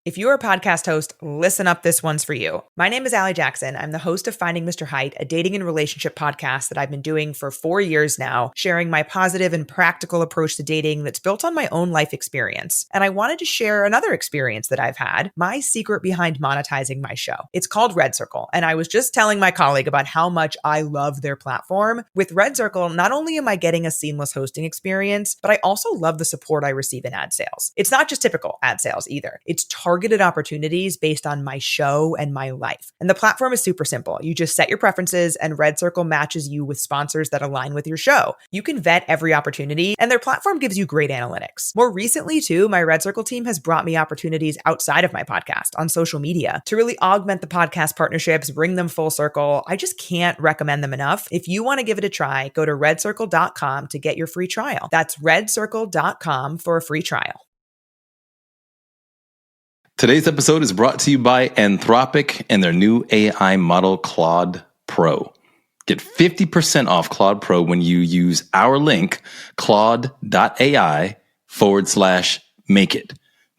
If you're a podcast host, listen up, this one's for you. My name is Allie Jackson. I'm the host of Finding Mr. Height, a dating and relationship podcast that I've been doing for 4 years now, sharing my positive and practical approach to dating that's built on my own life experience. And I wanted to share another experience that I've had, my secret behind monetizing my show. It's called Red Circle, and I was just telling my colleague about how much I love their platform. With Red Circle, not only am I getting a seamless hosting experience, but I also love the support I receive in ad sales. It's not just typical ad sales either. It's targeted opportunities based on my show and my life. And the platform is super simple. You just set your preferences and Red Circle matches you with sponsors that align with your show. You can vet every opportunity and their platform gives you great analytics. More recently too, my Red Circle team has brought me opportunities outside of my podcast on social media to really augment the podcast partnerships, bring them full circle. I just can't recommend them enough. If you want to give it a try, go to redcircle.com to get your free trial. That's redcircle.com for a free trial. Today's episode is brought to you by Anthropic and their new AI model, Claude Pro. Get 50% off Claude Pro when you use our link, claude.ai/make-it.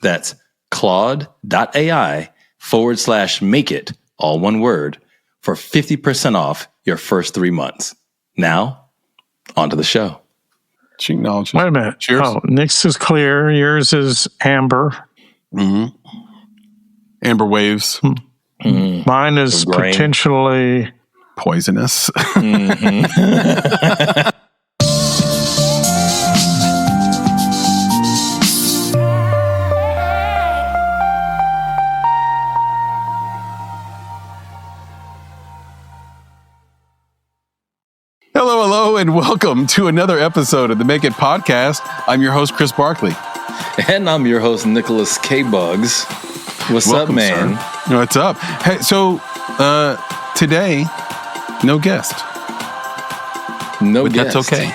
That's claude.ai/make-it, all one word, for 50% off your first 3 months. Now, on to the show. She acknowledges. Wait a minute. Cheers. Oh, Nick's is clear. Yours is amber. Mm-hmm. Amber waves. Mm-hmm. Mine is potentially poisonous. Mm-hmm. Hello, and welcome to another episode of the Make It Podcast. I'm your host, Chris Barkley. And I'm your host, Nicholas K. Bugs. What's up, man? Sir. What's up? Hey, so today, no guest. No guest. That's okay.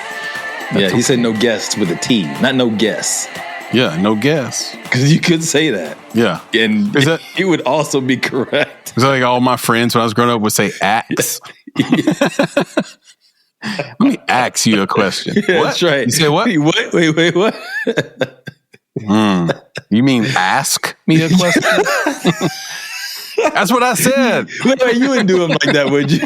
He said no guest with a T, not no guess. Yeah, no guess. Because you could say that. Yeah. And it would also be correct. Is that like all my friends when I was growing up would say axe? Let me ask you a question. Yeah, what? That's right. You say what? Wait, what? You mean ask me a question? That's what I said. Wait, you wouldn't do him like that, would you?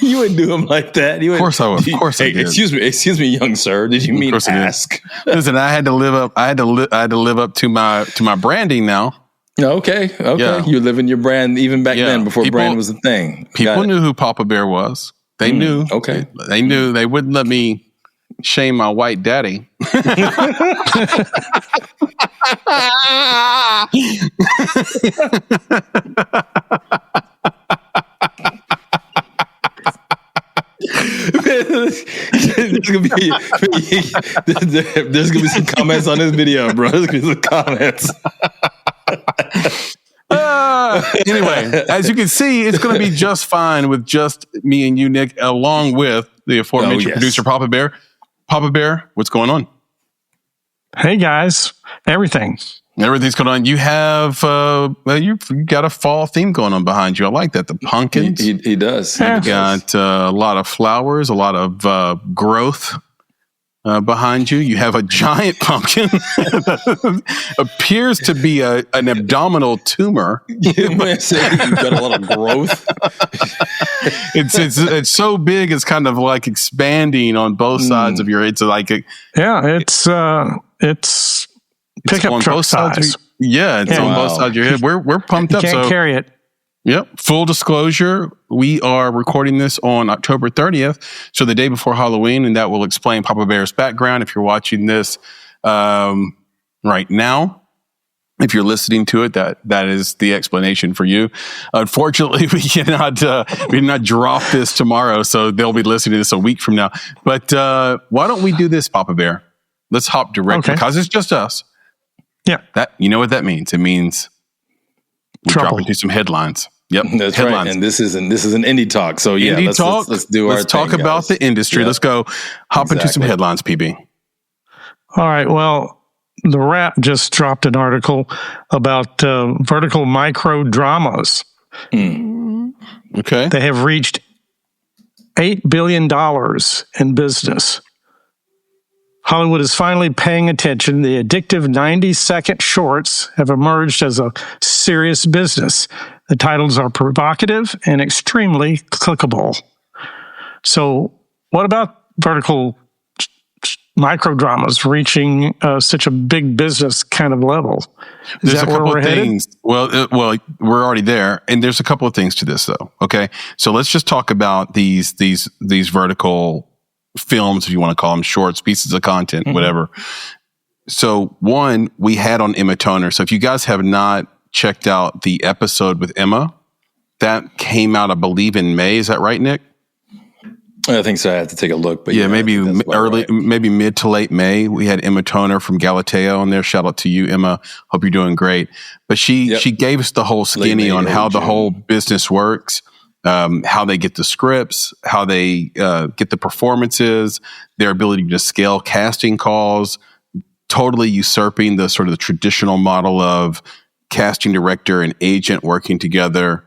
You wouldn't do him like that. Of course I would. Of course I did. Excuse me, young sir. Did you mean ask? Listen, I had to live up. I had to live up to my branding now. Okay. Yeah. You're living your brand even back then before brand was a thing. People knew who Papa Bear was. They knew. Okay. They knew. They wouldn't let me shame my white daddy. There's gonna be some comments on this video, bro. There's gonna be some comments. Anyway, as you can see, it's going to be just fine with just me and you, Nick, along with the aforementioned producer, Papa Bear. Papa Bear, what's going on? Hey, guys. Everything's going on. You have you've got a fall theme going on behind you. I like that. The pumpkins. He does. You've got a lot of flowers, a lot of growth behind you. You have a giant pumpkin. Appears to be an abdominal tumor. You've got a lot of growth. It's so big. It's kind of like expanding on both sides of your. It's like it's pickup truck size. It's on both sides of your head. We're pumped up. You can't carry it. Yep. Full disclosure, we are recording this on October 30th, so the day before Halloween, and that will explain Papa Bear's background if you're watching this right now. If you're listening to it, that is the explanation for you. Unfortunately, we cannot drop this tomorrow, so they'll be listening to this a week from now. But why don't we do this, Papa Bear? Let's hop directly, because it's just us. Yeah. You know what that means? It means we drop into some headlines. Yep, that's headlines. Right. And this is an indie talk. So yeah, let's talk about the industry. Yep. Let's go hop into some headlines, PB. All right. Well, The Wrap just dropped an article about vertical micro dramas. Okay, they have reached $8 billion in business. Hollywood is finally paying attention. The addictive 90-second shorts have emerged as a serious business. The titles are provocative and extremely clickable. So what about vertical microdramas reaching such a big business kind of level? There's a couple of things. Well, we're already there, and there's a couple of things to this, though. Okay, so let's just talk about these vertical films, if you want to call them shorts, pieces of content, whatever. So one, we had on Emma Toner. So if you guys have not checked out the episode with Emma, that came out, I believe, in May. Is that right, Nick? I think so. I have to take a look, but yeah, maybe maybe mid to late May. We had Emma Toner from Galateo on there. Shout out to you, Emma. Hope you're doing great. But she gave us the whole skinny on how the whole business works, how they get the scripts, how they get the performances, their ability to scale casting calls, totally usurping the sort of the traditional model of casting director and agent working together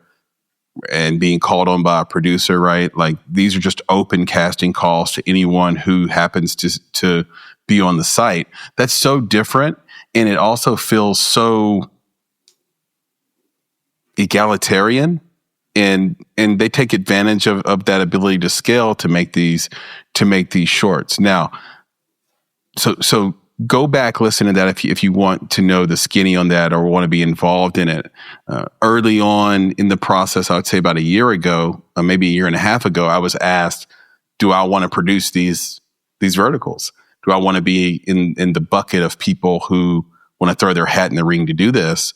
and being called on by a producer, right? Like, these are just open casting calls to anyone who happens to be on the site. That's so different. And it also feels so egalitarian, and they take advantage of that ability to scale to make these shorts. Now, so go back, listen to that if you want to know the skinny on that or want to be involved in it. Early on in the process, I would say about a year ago, or maybe a year and a half ago, I was asked, do I want to produce these verticals? Do I want to be in the bucket of people who want to throw their hat in the ring to do this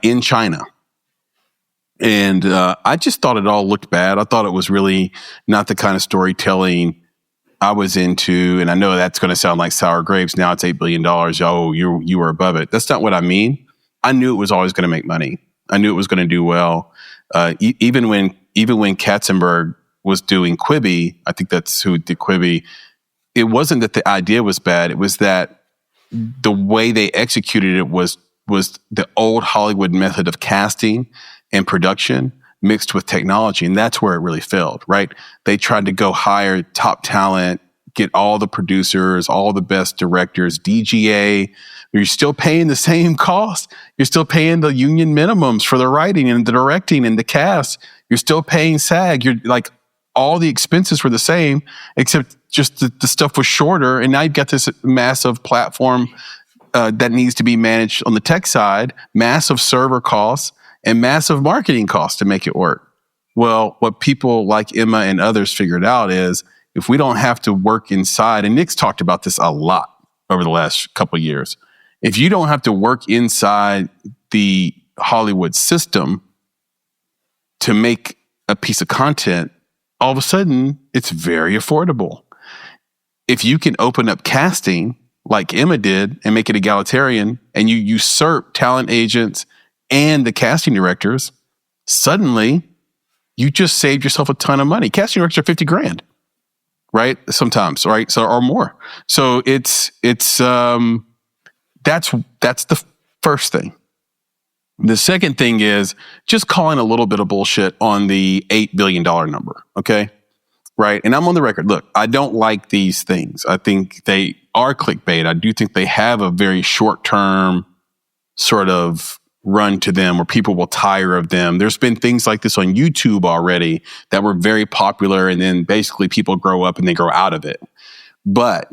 in China? And I just thought it all looked bad. I thought it was really not the kind of storytelling I was into, and I know that's going to sound like sour grapes. Now it's $8 billion. Oh, you were above it. That's not what I mean. I knew it was always going to make money. I knew it was going to do well. Even when Katzenberg was doing Quibi, I think that's who did Quibi. It wasn't that the idea was bad. It was that the way they executed it was the old Hollywood method of casting and production mixed with technology. And that's where it really failed, right? They tried to go hire top talent, get all the producers, all the best directors, DGA. You're still paying the same cost. You're still paying the union minimums for the writing and the directing and the cast. You're still paying SAG. You're like, all the expenses were the same, except just the stuff was shorter. And now you've got this massive platform that needs to be managed on the tech side, massive server costs, and massive marketing costs to make it work. Well, what people like Emma and others figured out is, if we don't have to work inside, and Nick's talked about this a lot over the last couple of years, if you don't have to work inside the Hollywood system to make a piece of content, all of a sudden it's very affordable. If you can open up casting like Emma did and make it egalitarian, and you usurp talent agents and the casting directors, suddenly you just saved yourself a ton of money. Casting directors are $50,000, right? Sometimes, right? So, or more. So it's that's the first thing. The second thing is just calling a little bit of bullshit on the $8 billion number. Okay. Right. And I'm on the record. Look, I don't like these things. I think they are clickbait. I do think they have a very short-term sort of run to them where people will tire of them. There's been things like this on YouTube already that were very popular, and then basically people grow up and they grow out of it. But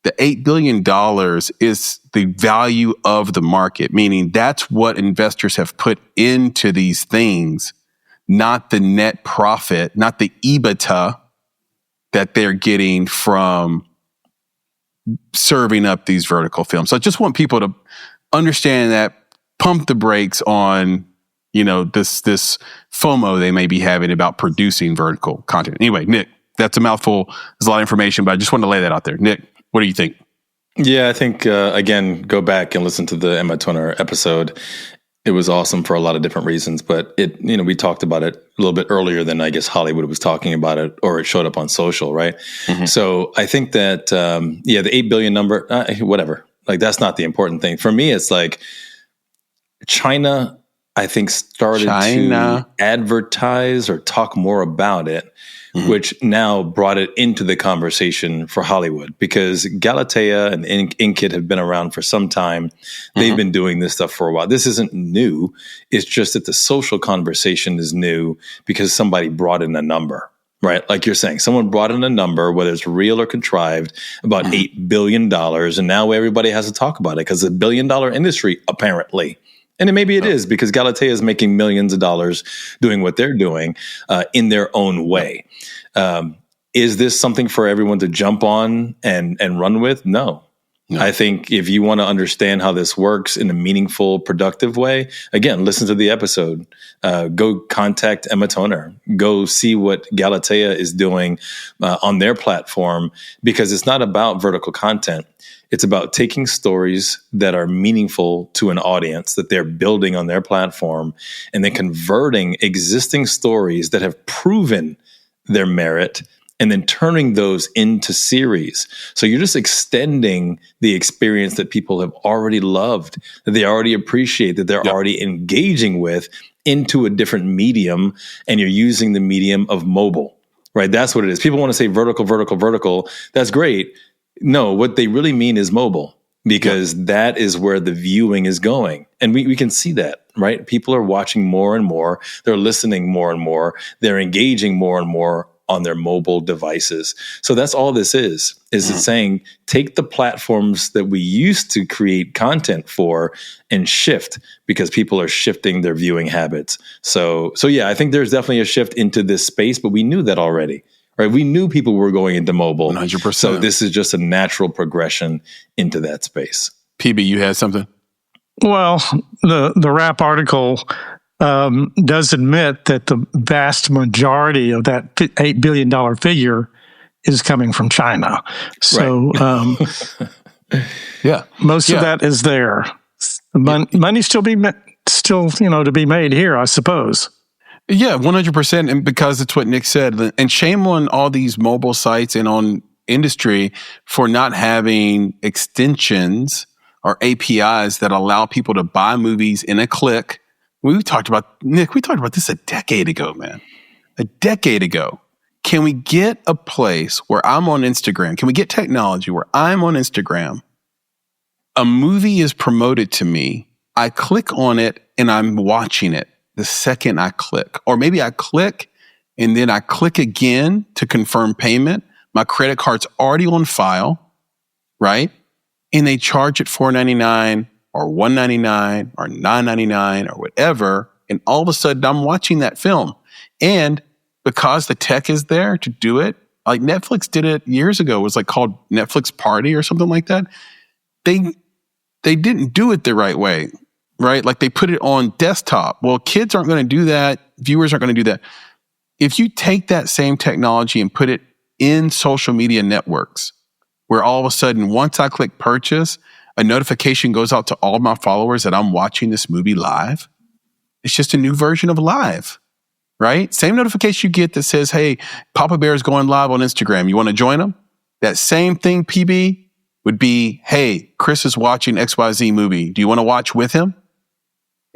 the $8 billion is the value of the market, meaning that's what investors have put into these things, not the net profit, not the EBITDA that they're getting from serving up these vertical films. So I just want people to understand that, pump the brakes on, this FOMO they may be having about producing vertical content. Anyway, Nick, that's a mouthful. There's a lot of information, but I just wanted to lay that out there. Nick, what do you think? Yeah, I think, again, go back and listen to the Emma Toner episode. It was awesome for a lot of different reasons, but we talked about it a little bit earlier than I guess Hollywood was talking about it, or it showed up on social, right? Mm-hmm. So I think that, the 8 billion number, whatever, like that's not the important thing. For me, it's like China, I think, started to advertise or talk more about it, which now brought it into the conversation for Hollywood, because Galatea and Inkit have been around for some time. They've been doing this stuff for a while. This isn't new. It's just that the social conversation is new because somebody brought in a number, right? Like you're saying, someone brought in a number, whether it's real or contrived, about $8 billion. And now everybody has to talk about it because it's $1 billion industry, apparently. And maybe it is, because Galatea is making millions of dollars doing what they're doing in their own way. Is this something for everyone to jump on and run with? No. I think if you want to understand how this works in a meaningful, productive way, again, listen to the episode. Go contact Emma Toner. Go see what Galatea is doing on their platform, because it's not about vertical content. It's about taking stories that are meaningful to an audience that they're building on their platform, and then converting existing stories that have proven their merit and then turning those into series. So you're just extending the experience that people have already loved, that they already appreciate, that they're already engaging with, into a different medium, and you're using the medium of mobile, right? That's what it is. People want to say vertical, vertical, vertical. That's great. No, what they really mean is mobile, because that is where the viewing is going. And we can see that, right? People are watching more and more. They're listening more and more. They're engaging more and more on their mobile devices. So that's all this is it's saying, take the platforms that we used to create content for and shift, because people are shifting their viewing habits. So yeah, I think there's definitely a shift into this space, but we knew that already, right? We knew people were going into mobile. 100%. So this is just a natural progression into that space. PB, you had something? Well, the Wrap article does admit that the vast majority of that $8 billion figure is coming from China. So, most of that is there. Money still to be made here, I suppose. Yeah, 100%. And because it's what Nick said, and shame on all these mobile sites and on industry for not having extensions or APIs that allow people to buy movies in a click. We talked about this a decade ago, man. A decade ago. Can we get a place where I'm on Instagram? Can we get technology where I'm on Instagram? A movie is promoted to me. I click on it and I'm watching it the second I click. Or maybe I click and then I click again to confirm payment. My credit card's already on file, right? And they charge it $4.99 or $1.99 or $9.99 or whatever. And all of a sudden I'm watching that film. And because the tech is there to do it, like Netflix did it years ago. It was like called Netflix Party or something like that. They didn't do it the right way, right? Like they put it on desktop. Well, kids aren't going to do that. Viewers aren't going to do that. If you take that same technology and put it in social media networks, where all of a sudden, once I click purchase, a notification goes out to all my followers that I'm watching this movie live. It's just a new version of live, right? Same notification you get that says, hey, Papa Bear is going live on Instagram. You want to join them? That same thing, PB, would be, hey, Chris is watching XYZ movie. Do you want to watch with him?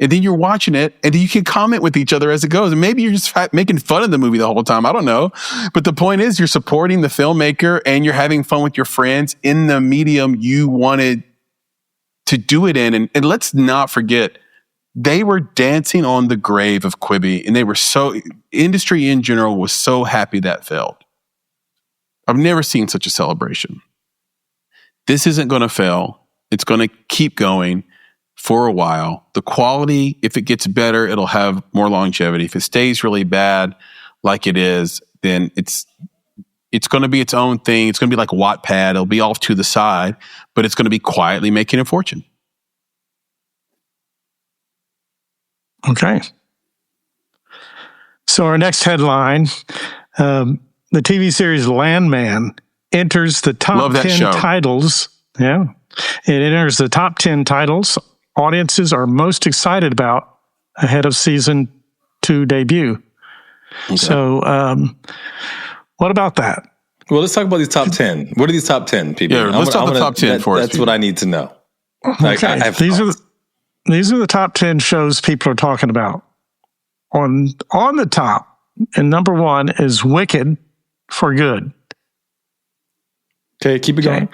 And then you're watching it, and then you can comment with each other as it goes. And maybe you're just making fun of the movie the whole time. I don't know. But the point is, you're supporting the filmmaker, and you're having fun with your friends in the medium you wanted to do it in. And let's not forget, they were dancing on the grave of Quibi, and they were industry in general was so happy that failed. I've never seen such a celebration. This isn't going to fail. It's going to keep going for a while. The quality, if it gets better, it'll have more longevity. If it stays really bad like it is, then it's going to be its own thing. It's going to be like Wattpad. It'll be off to the side, but it's going to be quietly making a fortune. Okay. So our next headline, the TV series Landman enters the top 10 titles. Yeah. It enters the top 10 titles audiences are most excited about ahead of season 2 debut. Okay. So, what about that? Well, let's talk about these top 10. What are these top 10 people? Yeah, let's talk about the top 10 for us. That's what I need to know. Okay. these are the top 10 shows people are talking about. On the top, and number 1 is Wicked for Good. Okay, keep it going.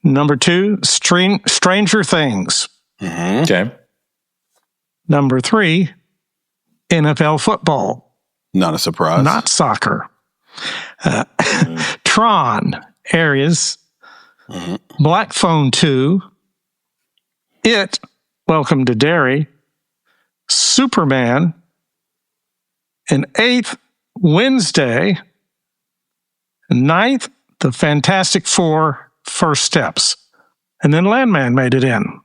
Number 2, Stranger Things. Mm-hmm. Okay. Number 3, NFL football. Not a surprise. Not soccer. Tron, Aries. Black Phone 2. It, Welcome to Derry. Superman. And 8th, Wednesday. 9th, The Fantastic Four, First Steps. And then Landman made it in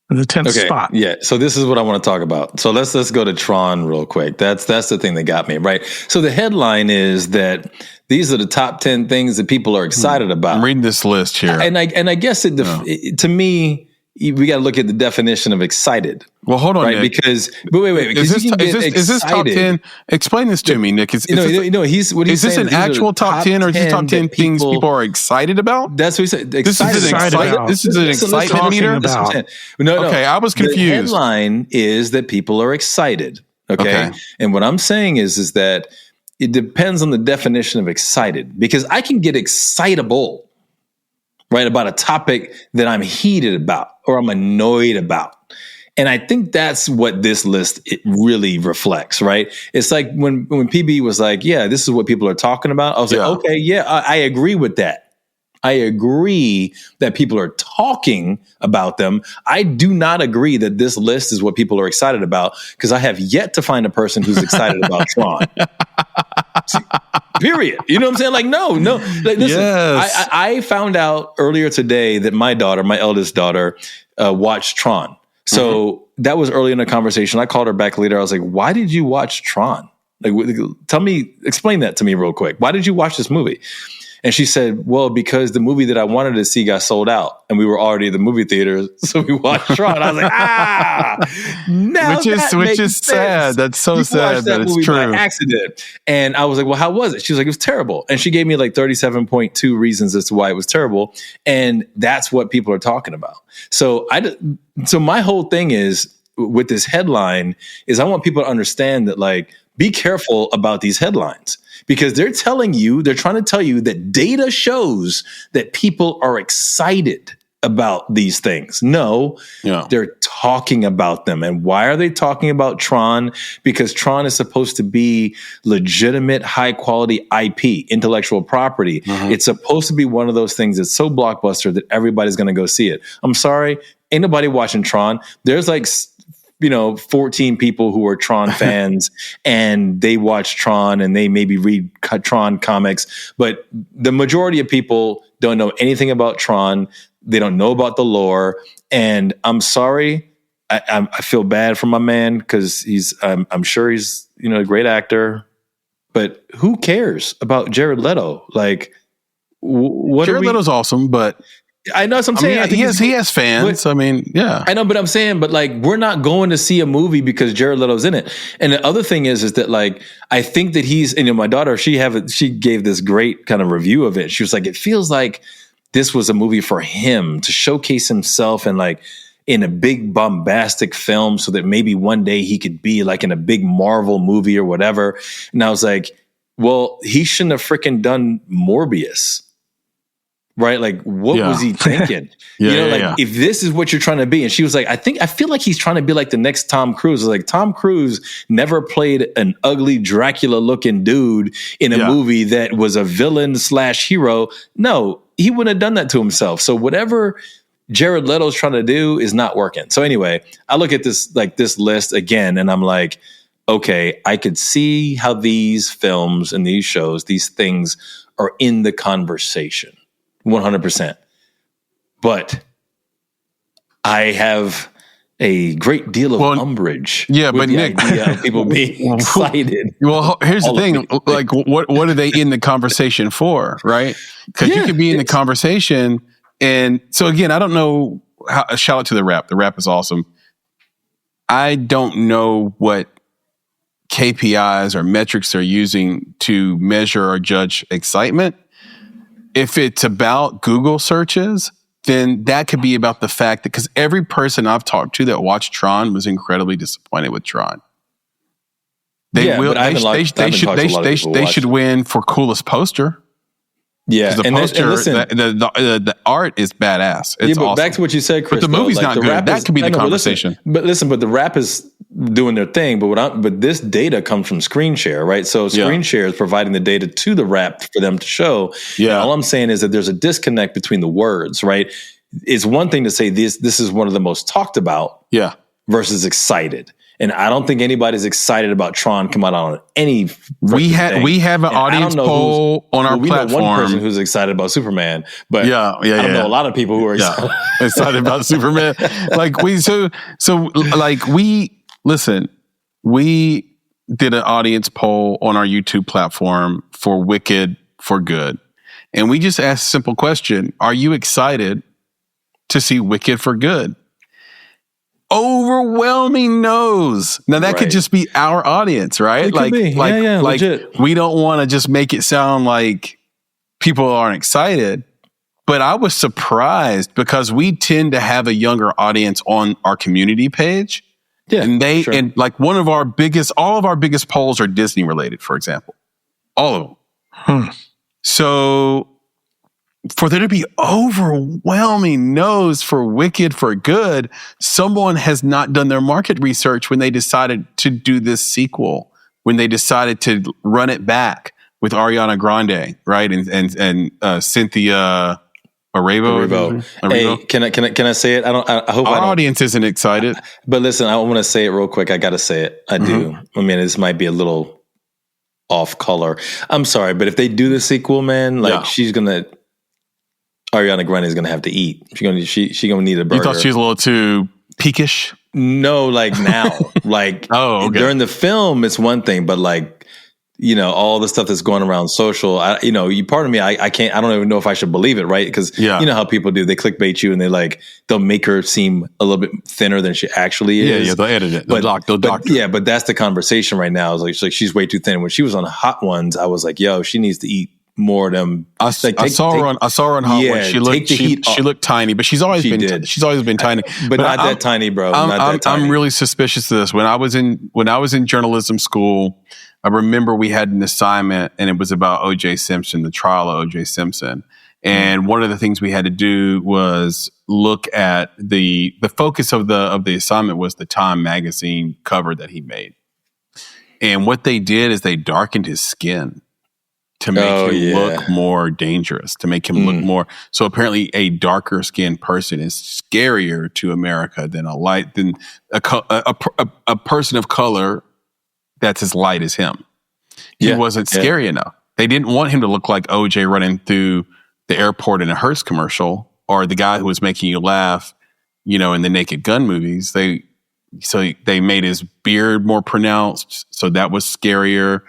the 10th spot. Yeah. So this is what I want to talk about. So let's go to Tron real quick. That's the thing that got me, right? So the headline is that these are the top 10 things that people are excited about. I'm reading this list here. And I guess to me, we got to look at the definition of excited. Well, hold on, right? Nick. Because wait. Is this top 10? Explain this to me, Nick. Is this an actual top 10, or is this top 10 things people are excited about? That's what he said. This is an excitement meter. No. Okay, I was confused. The headline is that people are excited. Okay, and what I'm saying is that it depends on the definition of excited, because I can get excitable, right, about a topic that I'm heated about or I'm annoyed about. And I think that's what this list it really reflects, right? It's like when PB was like, yeah, this is what people are talking about. I was like, okay, yeah, I agree with that. I agree that people are talking about them. I do not agree that this list is what people are excited about, because I have yet to find a person who's excited about Tron. Period. You know what I'm saying? Like, no. Like, listen, yes. I found out earlier today that my eldest daughter, watched Tron. So that was early in the conversation. I called her back later. I was like, why did you watch Tron? Like, explain that to me real quick. Why did you watch this movie? And she said, well, because the movie that I wanted to see got sold out and we were already at the movie theaters. So we watched Tron. I was like, now which is sad. That's so sad that it's true. By accident. And I was like, well, how was it? She was like, it was terrible. And she gave me like 37.2 reasons as to why it was terrible. And that's what people are talking about. So my whole thing is with this headline is I want people to understand that, like, be careful about these headlines, because they're trying to tell you that data shows that people are excited about these things. No, they're talking about them. And why are they talking about Tron? Because Tron is supposed to be legitimate, high quality IP, intellectual property. It's supposed to be one of those things that's so blockbuster that everybody's going to go see it. I'm sorry, ain't nobody watching Tron. There's like 14 people who are Tron fans and they watch Tron and they maybe read Tron comics, but the majority of people don't know anything about Tron. They don't know about the lore. And I'm sorry. I feel bad for my man, because I'm sure he's, a great actor, but who cares about Jared Leto? Like, Jared Leto's awesome, but I know what I'm saying. I think he has fans. I mean, yeah. I know, but I'm saying, like, we're not going to see a movie because Jared Leto's in it. And the other thing is that, like, I think that he's, my daughter, she gave this great kind of review of it. She was like, it feels like this was a movie for him to showcase himself and, like, in a big bombastic film so that maybe one day he could be like in a big Marvel movie or whatever. And I was like, well, he shouldn't have freaking done Morbius. Right? Like, what was he thinking? If this is what you're trying to be. And she was like, I feel like he's trying to be like the next Tom Cruise. I was like, Tom Cruise never played an ugly Dracula looking dude in a movie that was a villain / hero. No, he wouldn't have done that to himself. So whatever Jared Leto's trying to do is not working. So anyway, I look at this list again and I'm like, okay, I could see how these films and these shows, these things are in the conversation. 100%. But I have a great deal of umbrage. Yeah, but Nick, idea of people being excited. Well, here's the thing: like, what are they in the conversation for, right? Because you could be in the conversation, and so again, I don't know. Shout out to the rap. The rap is awesome. I don't know what KPIs or metrics they're using to measure or judge excitement. If it's about Google searches, then that could be about the fact that, because every person I've talked to that watched Tron was incredibly disappointed with Tron. They should win for coolest poster. Yeah, the poster, and listen, the art is badass. It's awesome. Back to what you said, Chris. But the movie's not good. That could be the conversation. But listen, the rap is doing their thing. But this data comes from screen share, right? So screen share is providing the data to the rap for them to show. Yeah. And all I'm saying is that there's a disconnect between the words, right? It's one thing to say this is one of the most talked about, versus excited. And I don't think anybody's excited about Tron coming out on any. We have an audience poll on our platform. We know one person who's excited about Superman, but I don't know a lot of people who are excited about Superman. We did an audience poll on our YouTube platform for Wicked for Good, and we just asked a simple question: are you excited to see Wicked for Good? Overwhelming no's. Now that could just be our audience, right? Legit. We don't want to just make it sound like people aren't excited, but I was surprised because we tend to have a younger audience on our community page. Yeah, and and like all of our biggest polls are Disney related, for example, all of them. So for there to be overwhelming no's for Wicked for Good, someone has not done their market research when they decided to do this sequel, when they decided to run it back with Ariana Grande, right? And Cynthia Erivo. Hey, can I say it? I hope our audience isn't excited. But listen, I want to say it real quick. I got to say it. I do. I mean, this might be a little off color. I'm sorry, but if they do the sequel, man, Ariana Grande is gonna have to eat. She gonna need a burger. You thought she was a little too peakish? No, now. During the film, it's one thing, but all the stuff that's going around social, part of me, I can't, I don't even know if I should believe it, right? Because you know how people do, they clickbait you and they'll make her seem a little bit thinner than she actually is. Yeah, they'll edit it. But that's the conversation right now. It's like she's way too thin. When she was on Hot Ones, I was like, yo, she needs to eat more of them. I saw her on Hot Ones. She looked tiny, but she's always been tiny. But not that tiny, bro. I'm really suspicious of this. When I was in journalism school, I remember we had an assignment, and it was about O.J. Simpson, the trial of O.J. Simpson. And one of the things we had to do was look at the focus of the assignment was the Time magazine cover that he made. And what they did is they darkened his skin to make him look more dangerous, to make him look more. So apparently a darker skinned person is scarier to America than a person of color that's as light as him. He wasn't scary enough. They didn't want him to look like OJ running through the airport in a Hearst commercial, or the guy who was making you laugh, in the Naked Gun movies. So they made his beard more pronounced. So that was scarier,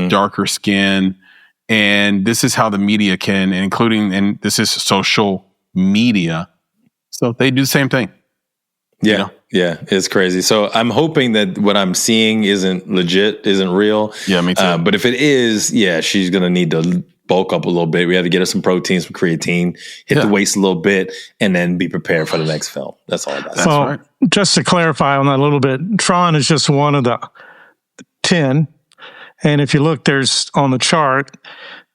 darker skin. And this is how the media and this is social media. So they do the same thing. Yeah. Yeah. It's crazy. So I'm hoping that what I'm seeing isn't legit, isn't real. Yeah, me too. But if it is, she's going to need to bulk up a little bit. We have to get her some protein, some creatine, hit the waist a little bit, and then be prepared for the next film. That's all I got. Well, right. Just to clarify on that a little bit, Tron is just one of the 10. And if you look, there's on the chart,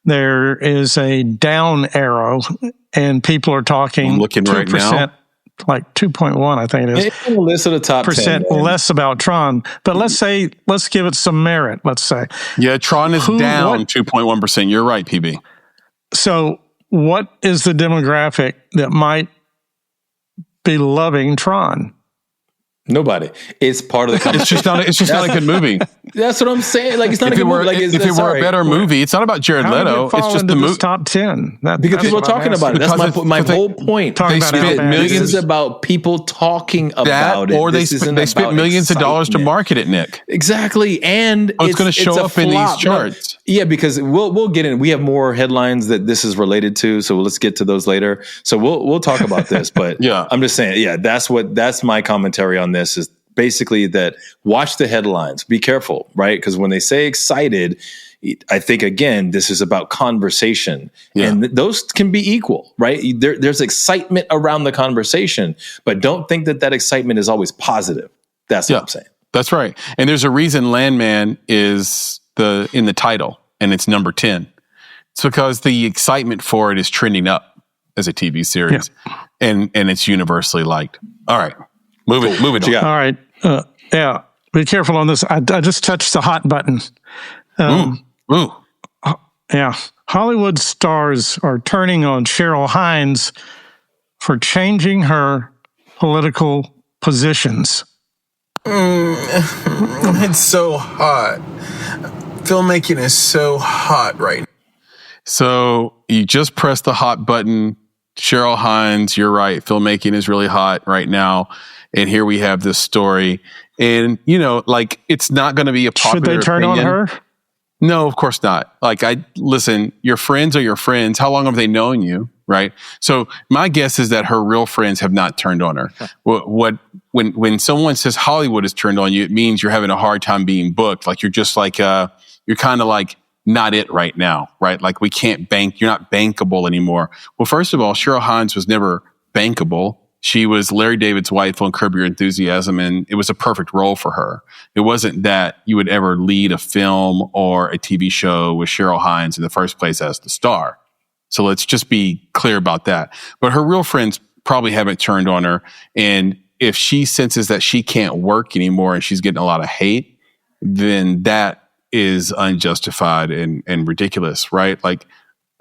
there is a down arrow, and people are talking. I'm looking 2%, right now. Like 2.1, I think it is. It's on the list of the top percent 10, less about Tron. But let's give it some merit, let's say. Yeah, Tron is down 2.1%. You're right, PB. So what is the demographic that might be loving Tron? Nobody. It's part of the conversation. It's just not a good movie. That's what I'm saying. It's not a good movie. If it were a better movie, it's not about Jared Leto. It's just the movie. Top 10. Because people are talking about it. That's my whole point. They spent millions. This is about people talking about it. Or they spent millions of dollars to market it, Nick. Exactly. And it's going to show up in these charts. Yeah, because we'll get in. We have more headlines that this is related to, so let's get to those later. So we'll talk about this. But I'm just saying, that's my commentary on this is basically that watch the headlines, be careful, right? Because when they say excited, I think, again, this is about conversation, and those can be equal, right? There's excitement around the conversation, but don't think that excitement is always positive. That's what I'm saying. That's right. And there's a reason Landman is in the title, and it's number 10. It's because the excitement for it is trending up as a TV series, and it's universally liked. All right, move it on. All right, be careful on this. I just touched the hot button. Hollywood stars are turning on Cheryl Hines for changing her political positions. It's so hot. Filmmaking is so hot right now. So you just press the hot button. Cheryl Hines, you're right. Filmmaking is really hot right now. And here we have this story. And, it's not going to be a popular opinion. Should they turn on her? No, of course not. Listen, your friends are your friends. How long have they known you, right? So my guess is that her real friends have not turned on her. When someone says Hollywood has turned on you, it means you're having a hard time being booked. You're just you're kind of not it right now, right? We can't bank. You're not bankable anymore. Well, first of all, Cheryl Hines was never bankable. She was Larry David's wife on Curb Your Enthusiasm, and it was a perfect role for her. It wasn't that you would ever lead a film or a TV show with Cheryl Hines in the first place as the star. So let's just be clear about that. But her real friends probably haven't turned on her. And if she senses that she can't work anymore and she's getting a lot of hate, then that is unjustified and ridiculous, right?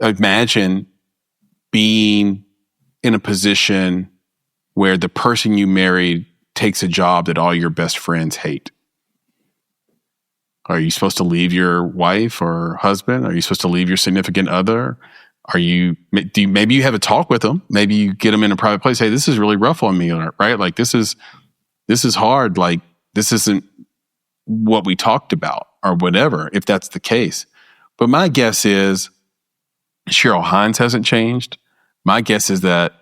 Imagine being in a position where the person you married takes a job that all your best friends hate. Are you supposed to leave your wife or husband? Are you supposed to leave your significant other? Maybe you have a talk with them. Maybe you get them in a private place. Hey, this is really rough on me, right? This is hard. This isn't what we talked about or whatever, if that's the case. But my guess is Cheryl Hines hasn't changed. My guess is that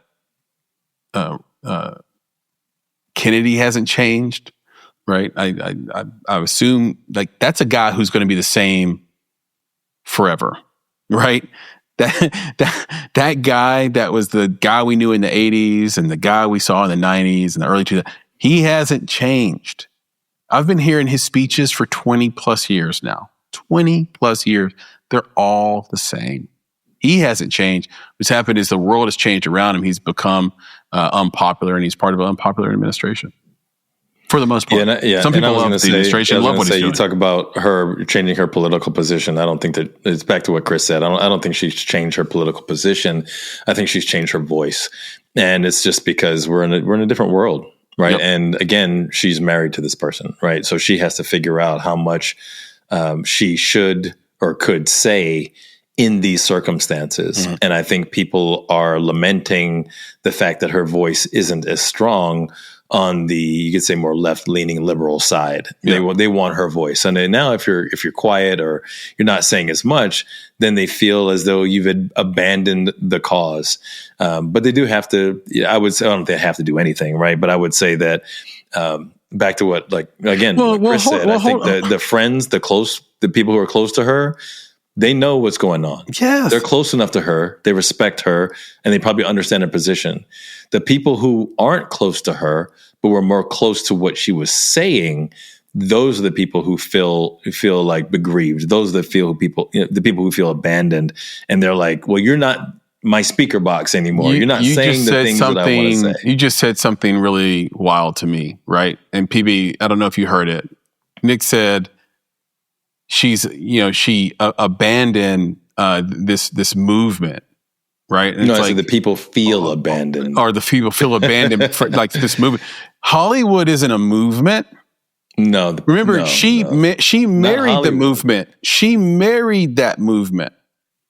Kennedy hasn't changed, right? I assume that's a guy who's going to be the same forever, right? That guy that was the guy we knew in the 80s and the guy we saw in the 90s and the early 2000s, he hasn't changed. I've been hearing his speeches for 20 plus years now. 20 plus years. They're all the same. He hasn't changed. What's happened is the world has changed around him. He's become unpopular, and he's part of an unpopular administration. For the most part. Some people love the administration, love what he's doing. You talk about her changing her political position. I don't think that it's back to what Chris said. I don't think she's changed her political position. I think she's changed her voice. And it's just because we're in a different world, right? Yep. And again, she's married to this person, right? So she has to figure out how much she should or could say in these circumstances. Mm-hmm. And I think people are lamenting the fact that her voice isn't as strong on the, you could say, more left-leaning liberal side. Yeah. They want her voice. And then now if you're quiet or you're not saying as much, then they feel as though you've abandoned the cause. But they do have to, I would say, I don't think they have to do anything, right? But I would say that back to what Chris said, I think the friends, the people who are close to her, they know what's going on. Yes. They're close enough to her. They respect her, and they probably understand her position. The people who aren't close to her, but were more close to what she was saying, those are the people who feel like begrieved. Those are the people who feel abandoned, and they're like, "Well, you're not my speaker box anymore. You're not saying the things that I want to say." You just said something really wild to me, right? And PB, I don't know if you heard it. Nick said, she abandoned this movement, right? And no, the people feel abandoned, or the people feel abandoned for this movement. Hollywood isn't a movement. No, remember she married the movement. She married that movement.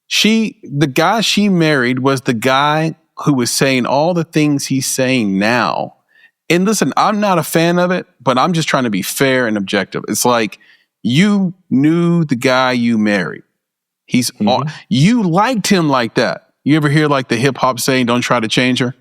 The guy she married was the guy who was saying all the things he's saying now. And listen, I'm not a fan of it, but I'm just trying to be fair and objective. It's like, you knew the guy you married. You liked him like that. You ever hear the hip hop saying, "Don't try to change her"?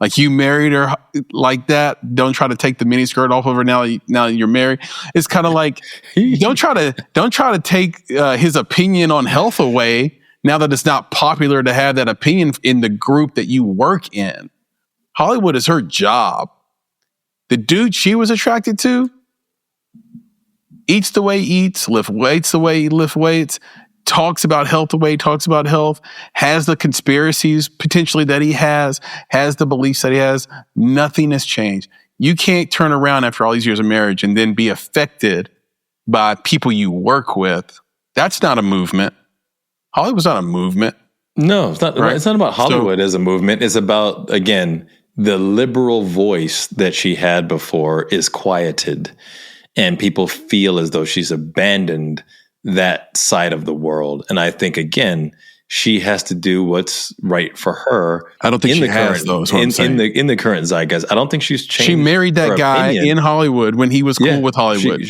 Like, you married her like that. Don't try to take the miniskirt off of her now you're married. It's kind of like, don't try to take his opinion on health away now that it's not popular to have that opinion in the group that you work in. Hollywood is her job. The dude she was attracted to eats the way he eats, lifts weights the way he lifts weights, talks about health the way he talks about health, has the conspiracies potentially that he has the beliefs that he has. Nothing has changed. You can't turn around after all these years of marriage and then be affected by people you work with. That's not a movement. Hollywood's not a movement. No, it's not. Right? It's not about Hollywood as a movement. It's about, again, the liberal voice that she had before is quieted, and people feel as though she's abandoned that side of the world. And I think, again, she has to do what's right for her. I don't think she has, though. In the current zeitgeist, I don't think she's changed. She married that guy in Hollywood when he was cool with Hollywood.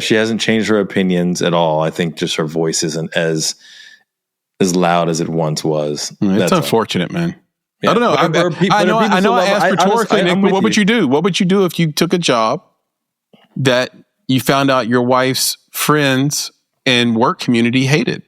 She hasn't changed her opinions at all. I think just her voice isn't as loud as it once was. It's unfortunate, man. Yeah. I don't know. I know. I asked rhetorically, Nick, but what would you do? What would you do if you took a job that you found out your wife's friends and work community hated,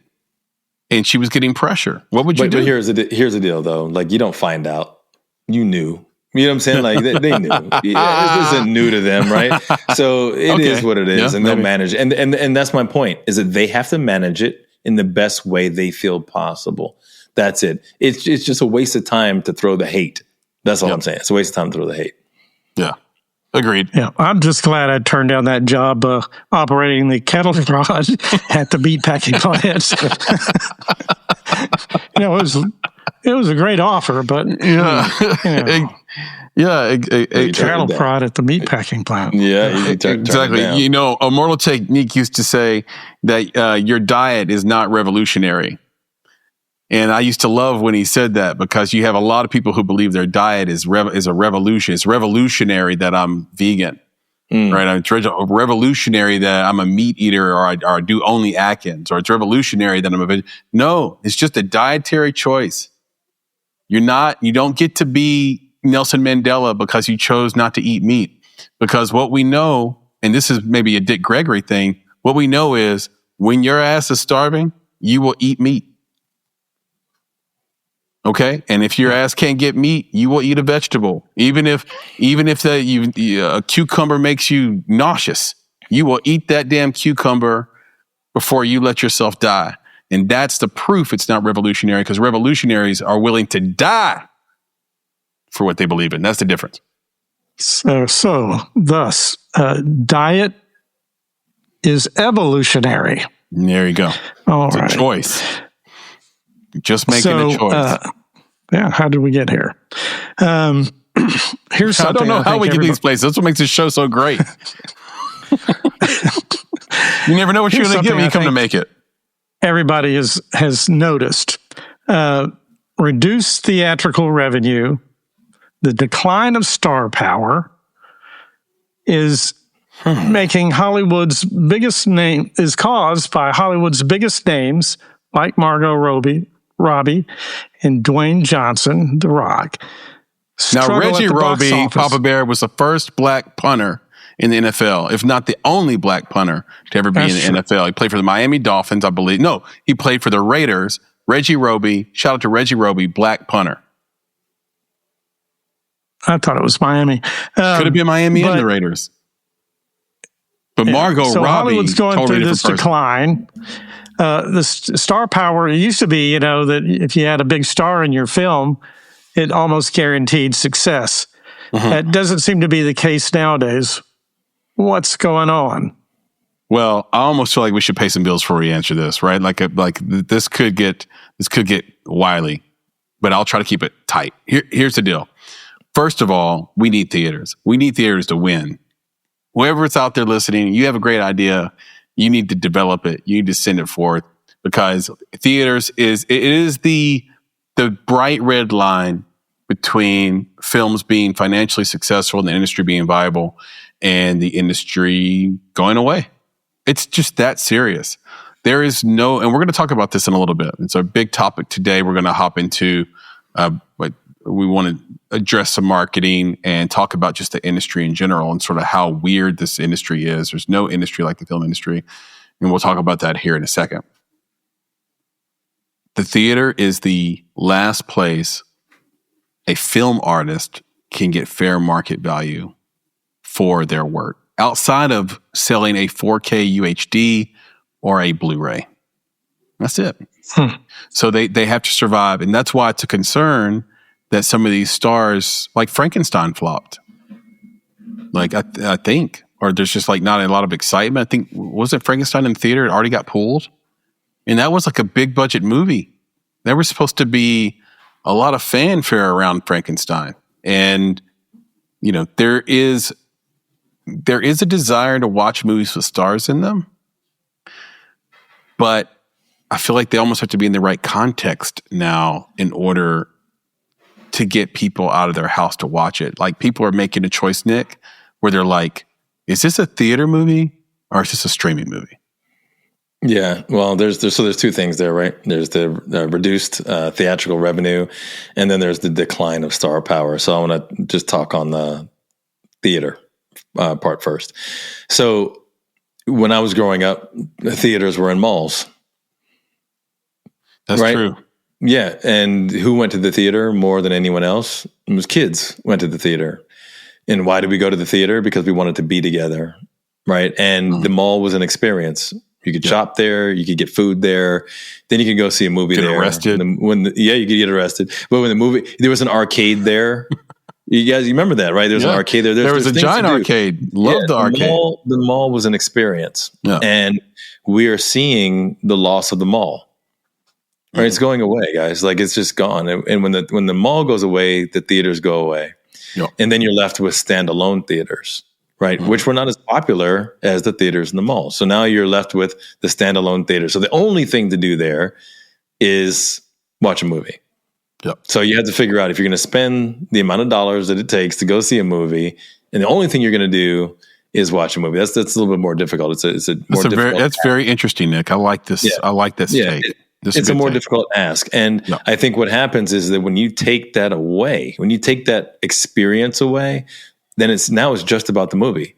and she was getting pressure? What would you do? But here's the deal, though. Like, you don't find out. You knew. You know what I'm saying? Like, they knew. This isn't new to them, right? So it is what it is, and they'll manage. And that's my point, is that they have to manage it in the best way they feel possible. That's it. It's just a waste of time to throw the hate. That's all I'm saying. It's a waste of time to throw the hate. Yeah. Agreed. Yeah, I'm just glad I turned down that job operating the kettle prod at the meatpacking plant. It was a great offer, but a cattle prod at the meatpacking plant. Yeah, exactly. A Mortal Technique used to say that your diet is not revolutionary. And I used to love when he said that, because you have a lot of people who believe their diet is a revolution. It's revolutionary that I'm vegan, right? It's revolutionary that I'm a meat eater, or I do only Atkins, or it's revolutionary that I'm a vegetarian. No, it's just a dietary choice. You don't get to be Nelson Mandela because you chose not to eat meat. Because what we know, and this is maybe a Dick Gregory thing, what we know is when your ass is starving, you will eat meat. Okay, and if your ass can't get meat, you will eat a vegetable. Even if a cucumber makes you nauseous, you will eat that damn cucumber before you let yourself die. And that's the proof it's not revolutionary, because revolutionaries are willing to die for what they believe in. That's the difference. So thus, diet is evolutionary. There you go. It's a choice. Just making a choice. How did we get here? Here's something. I don't know how we get these places. That's what makes this show so great. You never know what you're going to get when you come to make it. Everybody has noticed. Reduced theatrical revenue, the decline of star power is making Hollywood's biggest name, is caused by Hollywood's biggest names like Margot Robbie and Dwayne Johnson, The Rock. Now, Reggie Roby, Papa Bear, was the first black punter in the NFL, if not the only black punter to ever be in the NFL. He played for the Miami Dolphins, I believe. No, he played for the Raiders. Reggie Roby, shout out to Reggie Roby, black punter. I thought it was Miami. Could have been Miami and the Raiders. But Margot Robbie, Hollywood's going through this decline. The star power, it used to be, that if you had a big star in your film, it almost guaranteed success. That doesn't seem to be the case nowadays. What's going on? Well, I almost feel like we should pay some bills before we answer this, right? Like this could get wily, but I'll try to keep it tight. Here's the deal. First of all, we need theaters. We need theaters to win. Whoever's out there listening, you have a great idea. You need to develop it. You need to send it forth, because theaters is the bright red line between films being financially successful and the industry being viable and the industry going away. It's just that serious. There is and we're going to talk about this in a little bit. It's a big topic today. We're going to hop into we want to address some marketing and talk about just the industry in general and sort of how weird this industry is. There's no industry like the film industry. And we'll talk about that here in a second. The theater is the last place a film artist can get fair market value for their work outside of selling a 4K UHD or a Blu-ray. That's it. So they have to survive. And that's why it's a concern that some of these stars, like Frankenstein, flopped. Like, I think, or there's just like not a lot of excitement. I think, wasn't Frankenstein in the theater? It already got pulled. And that was like a big budget movie. There was supposed to be a lot of fanfare around Frankenstein. And, you know, there is a desire to watch movies with stars in them. But I feel like they almost have to be in the right context now in order to get people out of their house to watch it. Like, people are making a choice, Nick, where they're like, is this a theater movie or is this a streaming movie? Yeah, well, there's two things there, right? There's the reduced theatrical revenue, and then there's the decline of star power. So I want to just talk on the theater part first. So when I was growing up, the theaters were in malls. That's right? True. Yeah, and who went to the theater more than anyone else? It was kids went to the theater. And why did we go to the theater? Because we wanted to be together, right? And the mall was an experience. You could shop there, you could get food there, then you could go see a movie there. Arrested. You could get arrested. But when the movie, there was an arcade there. You guys, you remember that, right? There was an arcade there. There was a giant arcade. Loved the arcade. The mall was an experience. Yeah. And we are seeing the loss of the mall. Right, it's going away, guys. Like, it's just gone. And when the mall goes away, the theaters go away. Yep. And then you're left with standalone theaters, right? Which were not as popular as the theaters in the mall. So now you're left with the standalone theater. So the only thing to do there is watch a movie. Yep. So you have to figure out if you're going to spend the amount of dollars that it takes to go see a movie, and the only thing you're going to do is watch a movie. That's a little bit more difficult. It's a more difficult. That's very interesting, Nick. I like this. Yeah. I like this take. It's a more difficult ask. And I think what happens is that when you take that away, when you take that experience away, then it's just about the movie.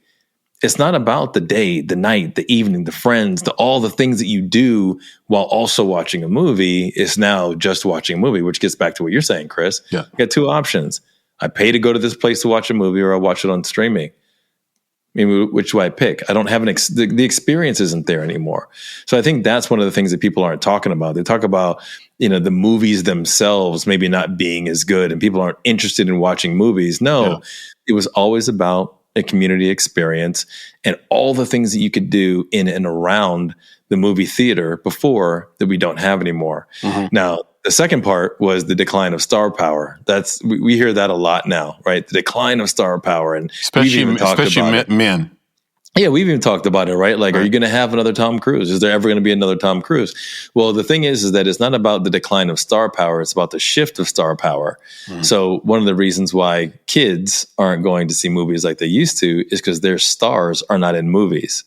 It's not about the day, the night, the evening, the friends, all the things that you do while also watching a movie. It's now just watching a movie, which gets back to what you're saying, Chris. Yeah. You got two options. I pay to go to this place to watch a movie, or I watch it on streaming. I mean, which do I pick? I don't have the experience isn't there anymore. So I think that's one of the things that people aren't talking about. They talk about, the movies themselves maybe not being as good, and people aren't interested in watching movies. No, It was always about a community experience and all the things that you could do in and around the movie theater before that we don't have anymore. Mm-hmm. Now, the second part was the decline of star power. We hear that a lot now, right? The decline of star power, and especially men. Yeah, we've even talked about it, right? Like, are you going to have another Tom Cruise? Is there ever going to be another Tom Cruise? Well, the thing is that it's not about the decline of star power. It's about the shift of star power. Mm. So one of the reasons why kids aren't going to see movies like they used to is because their stars are not in movies,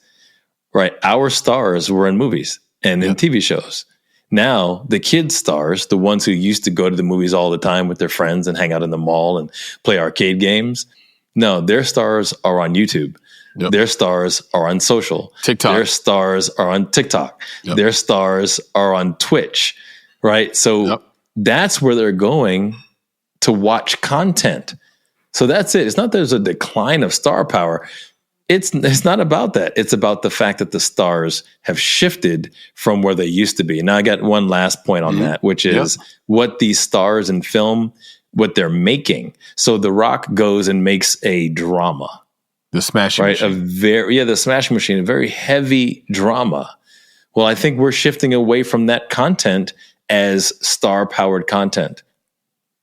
right? Our stars were in movies and in TV shows. Now, the kids' stars, the ones who used to go to the movies all the time with their friends and hang out in the mall and play arcade games, no, their stars are on YouTube. Yep. Their stars are on social. TikTok. Their stars are on TikTok. Yep. Their stars are on Twitch, right? So that's where they're going to watch content. So that's it. It's not there's a decline of star power. It's not about that. It's about the fact that the stars have shifted from where they used to be. Now, I got one last point on that, which is what these stars in film, what they're making. So The Rock goes and makes a drama. The Smashing Machine. The Smashing Machine, a very heavy drama. Well, I think we're shifting away from that content as star-powered content,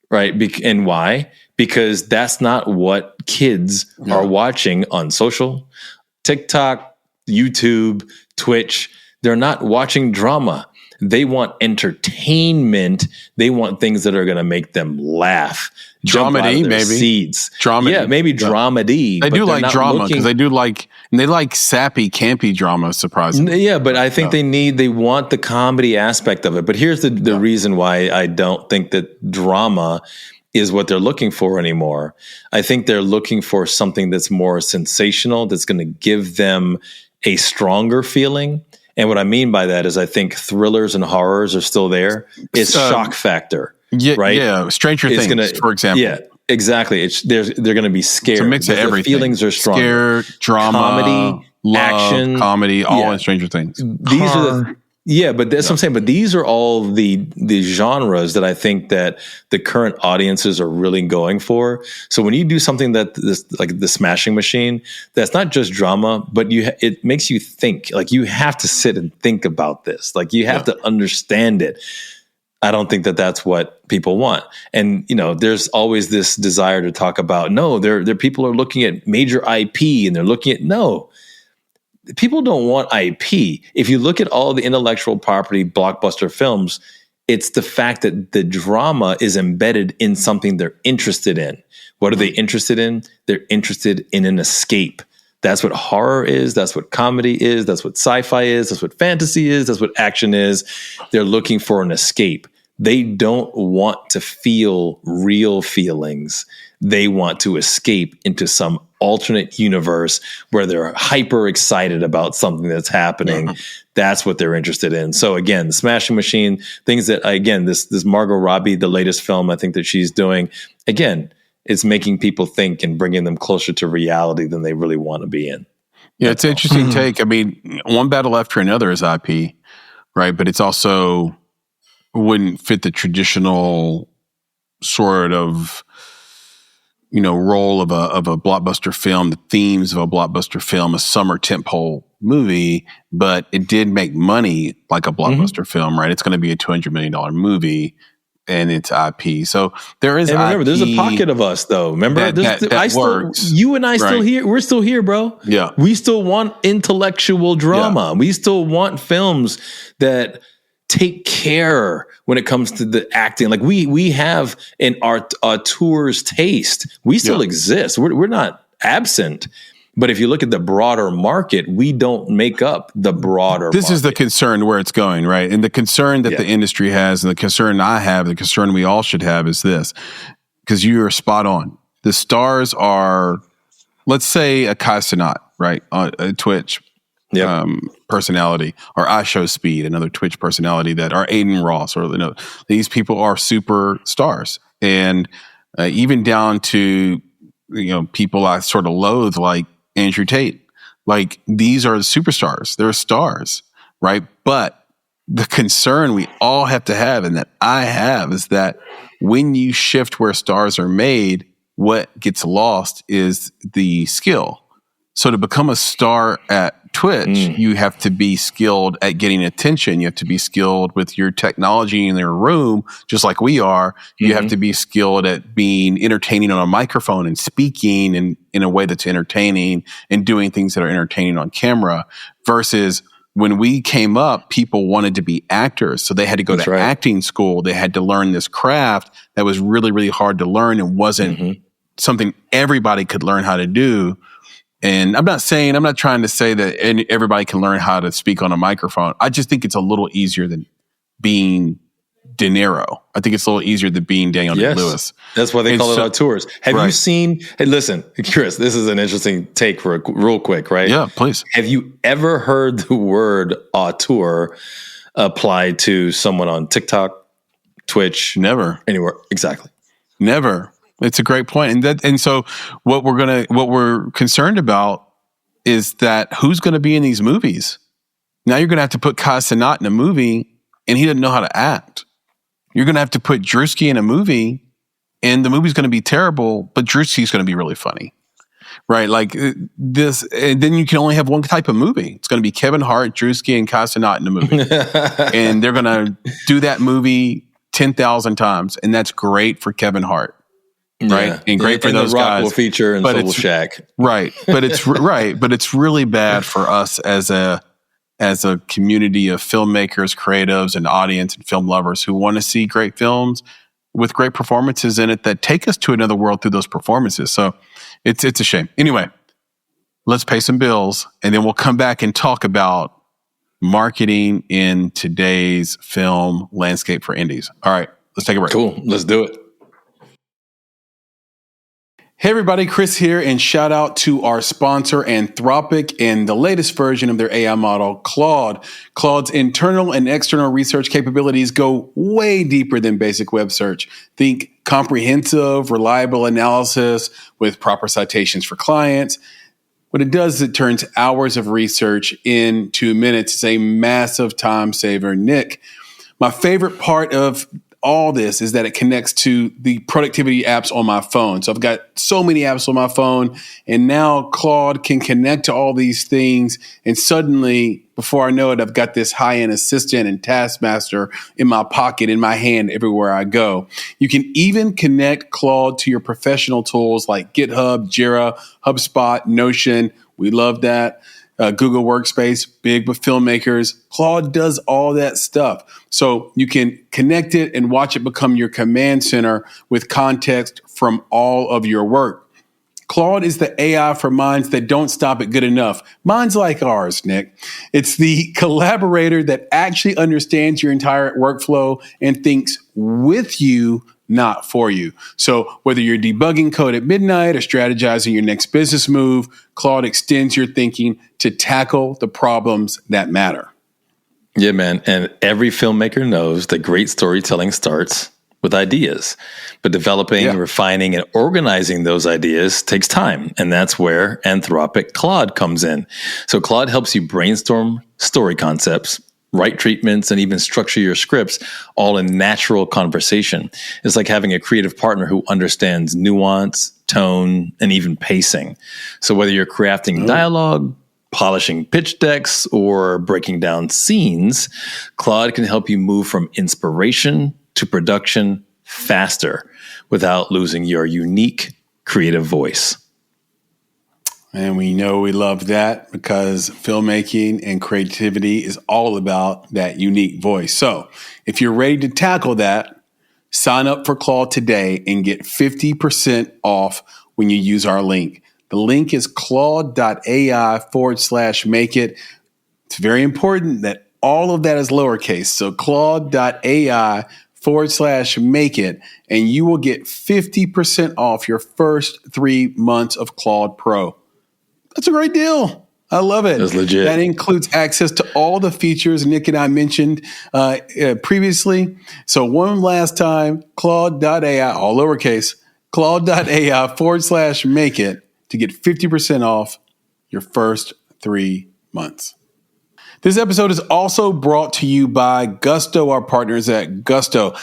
right? And why? Because that's not what kids are watching on social, TikTok, YouTube, Twitch. They're not watching drama. They want entertainment. They want things that are going to make them laugh. Dramedy, maybe. Seeds. Dramedy. Yeah, maybe dramedy. They do like drama because they like sappy, campy drama, surprisingly. Yeah, but I think they want the comedy aspect of it. But here's the reason why I don't think that drama is what they're looking for anymore. I think they're looking for something that's more sensational, that's going to give them a stronger feeling. And what I mean by that is I think thrillers and horrors are still there. It's shock factor, right? Yeah, Stranger Things, for example. Yeah, exactly. They're going to be scared. It's a mix of everything. The feelings are strong. Scared, drama, comedy, love, action, comedy, all in Stranger Things. These are but that's what I'm saying. But these are all the genres that I think that the current audiences are really going for. So when you do something that this, like the Smashing Machine, that's not just drama, but it makes you think. Like you have to sit and think about this. Like you have to understand it. I don't think that that's what people want. And, there's always this desire to talk about, no, there people are looking at major IP and they're looking at, no, people don't want IP. If you look at all the intellectual property blockbuster films, it's the fact that the drama is embedded in something they're interested in. What are they interested in? They're interested in an escape. That's what horror is. That's what comedy is. That's what sci-fi is. That's what fantasy is. That's what action is. They're looking for an escape. They don't want to feel real feelings. They want to escape into some alternate universe where they're hyper excited about something that's happening. Mm-hmm. That's what they're interested in. So again, the Smashing Machine, things that, again, this Margot Robbie, the latest film I think that she's doing, again, it's making people think and bringing them closer to reality than they really want to be in. Yeah, it's an interesting take. I mean, one battle after another is IP, right? But it's also wouldn't fit the traditional sort of, role of a blockbuster film, the themes of a blockbuster film, a summer tentpole movie, but it did make money like a blockbuster film, right? It's going to be a $200 million movie. And it's IP. So there is. And remember, IP there's a pocket of us, though. Remember, that works. You and I still here. We're still here, bro. Yeah, we still want intellectual drama. Yeah. We still want films that take care when it comes to the acting. Like we have an auteur's taste. We still exist. We're not absent. But if you look at the broader market, we don't make up the broader This market. is the concern where it's going, right? And the concern that the industry has, and the concern I have, the concern we all should have is this. Because you are spot on. The stars are, let's say, a Kai Cenat, right? A Twitch personality, or iShowSpeed, another Twitch personality, that are Aiden Ross, or these people are superstars. And even down to people I sort of loathe, like Andrew Tate. Like, these are superstars. They're stars, right? But the concern we all have to have, and that I have, is that when you shift where stars are made, what gets lost is the skill. So to become a star at Twitch, you have to be skilled at getting attention. You have to be skilled with your technology in their room, just like we are. You have to be skilled at being entertaining on a microphone and speaking in a way that's entertaining and doing things that are entertaining on camera. Versus when we came up, people wanted to be actors. So they had to go to acting school. They had to learn this craft that was really, really hard to learn and wasn't something everybody could learn how to do. And I'm not trying to say that everybody can learn how to speak on a microphone. I just think it's a little easier than being De Niro. I think it's a little easier than being Daniel Day-Lewis. That's why they call it auteurs. Have you seen, hey, listen, Chris, this is an interesting take for real quick, right? Yeah, please. Have you ever heard the word auteur applied to someone on TikTok, Twitch? Never. Anywhere. Exactly. Never. It's a great point. And so what we're concerned about is that who's going to be in these movies? Now you're going to have to put Kai Cenat in a movie and he doesn't know how to act. You're going to have to put Drewski in a movie and the movie's going to be terrible, but Drewski's going to be really funny. Right? Like this, and then you can only have one type of movie. It's going to be Kevin Hart, Drewski, and Kai Cenat in a movie. And they're going to do that movie 10,000 times. And that's great for Kevin Hart. Right. And great for those the Rock guys. Will feature and so will Shaq. Right. But it's but it's really bad for us as a community of filmmakers, creatives, and audience and film lovers who want to see great films with great performances in it that take us to another world through those performances. So it's a shame. Anyway, let's pay some bills and then we'll come back and talk about marketing in today's film landscape for indies. All right, let's take a break. Cool. Let's do it. Hey everybody, Chris here, and shout out to our sponsor, Anthropic, and the latest version of their AI model, Claude. Claude's internal and external research capabilities go way deeper than basic web search. Think comprehensive, reliable analysis with proper citations for clients. What it does is it turns hours of research into minutes. It's a massive time saver. Nick, my favorite part of all this is that it connects to the productivity apps on my phone. So I've got so many apps on my phone, and now Claude can connect to all these things. And suddenly, before I know it, I've got this high-end assistant and taskmaster in my pocket, in my hand, everywhere I go. You can even connect Claude to your professional tools like GitHub, Jira, HubSpot, Notion. We love that. Google Workspace, big with filmmakers. Claude does all that stuff. So you can connect it and watch it become your command center with context from all of your work. Claude is the AI for minds that don't stop at good enough. Minds like ours, Nick. It's the collaborator that actually understands your entire workflow and thinks with you, not for you. So whether you're debugging code at midnight or strategizing your next business move, Claude extends your thinking to tackle the problems that matter. Yeah, man. And every filmmaker knows that great storytelling starts with ideas. But developing, refining, and organizing those ideas takes time. And that's where Anthropic Claude comes in. So Claude helps you brainstorm story concepts, write treatments, and even structure your scripts all in natural conversation. It's like having a creative partner who understands nuance, tone, and even pacing. So whether you're crafting dialogue, polishing pitch decks, or breaking down scenes, Claude can help you move from inspiration to production faster without losing your unique creative voice. And we know we love that because filmmaking and creativity is all about that unique voice. So if you're ready to tackle that, sign up for Claude today and get 50% off when you use our link. The link is claude.ai/make it. It's very important that all of that is lowercase. So claude.ai/make it, and you will get 50% off your first 3 months of Claude Pro. That's a great deal. I love it. That's legit. That includes access to all the features Nick and I mentioned previously. So one last time, Claude.ai, all lowercase, Claude.ai/make it to get 50% off your first 3 months. This episode is also brought to you by Gusto, our partners at Gusto.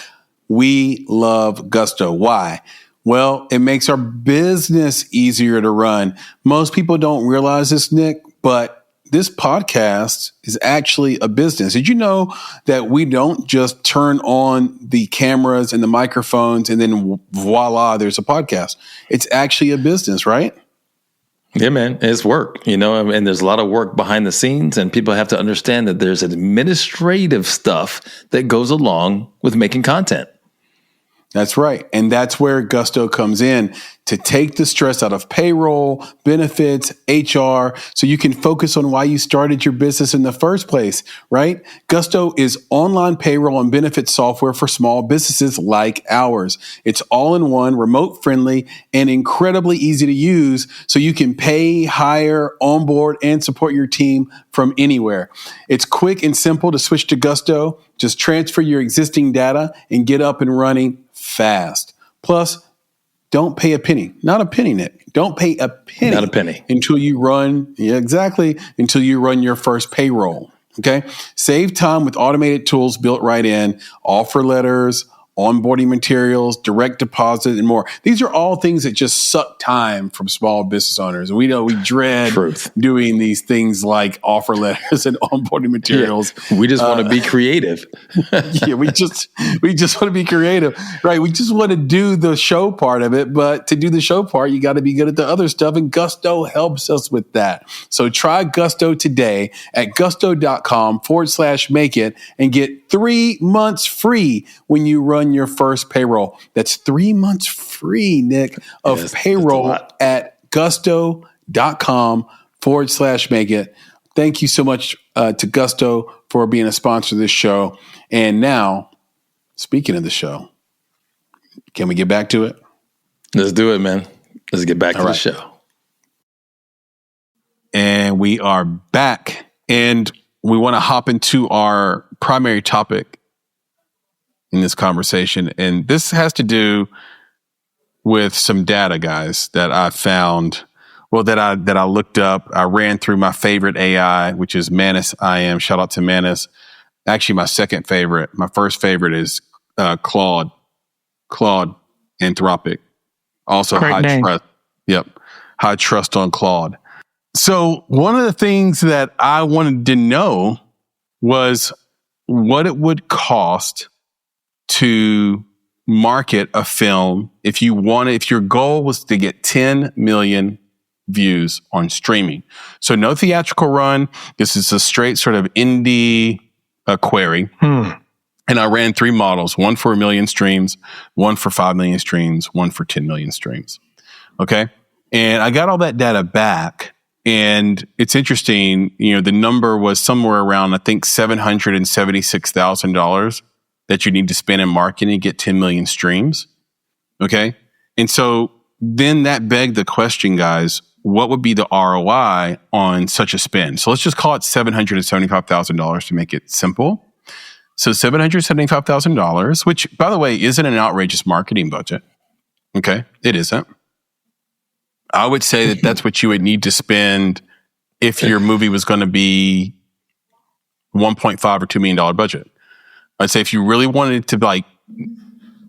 We love Gusto. Why? Well, it makes our business easier to run. Most people don't realize this, Nick, but this podcast is actually a business. Did you know that we don't just turn on the cameras and the microphones and then voila, there's a podcast? It's actually a business, right? Yeah, man, it's work, and there's a lot of work behind the scenes, and people have to understand that there's administrative stuff that goes along with making content. That's right. And that's where Gusto comes in to take the stress out of payroll, benefits, HR, so you can focus on why you started your business in the first place, right? Gusto is online payroll and benefits software for small businesses like ours. It's all in one, remote friendly, and incredibly easy to use so you can pay, hire, onboard, and support your team from anywhere. It's quick and simple to switch to Gusto. Just transfer your existing data and get up and running fast. Plus, don't pay a penny. Not a penny, Nick. Don't pay a penny. Not a penny. Until you run, until you run your first payroll. Okay? Save time with automated tools built right in, offer letters, onboarding materials, direct deposit, and more. These are all things that just suck time from small business owners. And we know we dread doing these things like offer letters and onboarding materials. Yeah, we just want to be creative. We just want to be creative, right? We just want to do the show part of it. But to do the show part, you got to be good at the other stuff. And Gusto helps us with that. So try Gusto today at gusto.com/make it and get 3 months free when you run your first payroll. That's 3 months free, Nick, of payroll at gusto.com/make it. Thank you so much to Gusto for being a sponsor of this show. And now, speaking of the show, can we get back to it? Let's do it, man. Let's get back to the show. And we are back. And we want to hop into our primary topic in this conversation. And this has to do with some data, guys, that I found, that I looked up. I ran through my favorite AI, which is Manus IM. Shout out to Manus. Actually, my second favorite. My first favorite is Claude Anthropic. Also Great high name. trust. Yep. High trust on Claude. So one of the things that I wanted to know was what it would cost to market a film if your goal was to get 10 million views on streaming. So no theatrical run. This is a straight sort of indie query. And I ran 3 models, one for 1 million streams, one for 5 million streams, one for 10 million streams. Okay. And I got all that data back. And it's interesting, the number was somewhere around, I think, $776,000 that you need to spend in marketing to get 10 million streams. Okay. And so then that begged the question, guys, what would be the ROI on such a spend? So let's just call it $775,000 to make it simple. So $775,000, which, by the way, isn't an outrageous marketing budget. Okay. It isn't. I would say that that's what you would need to spend if your movie was going to be $1.5 or $2 million budget. I'd say if you really wanted to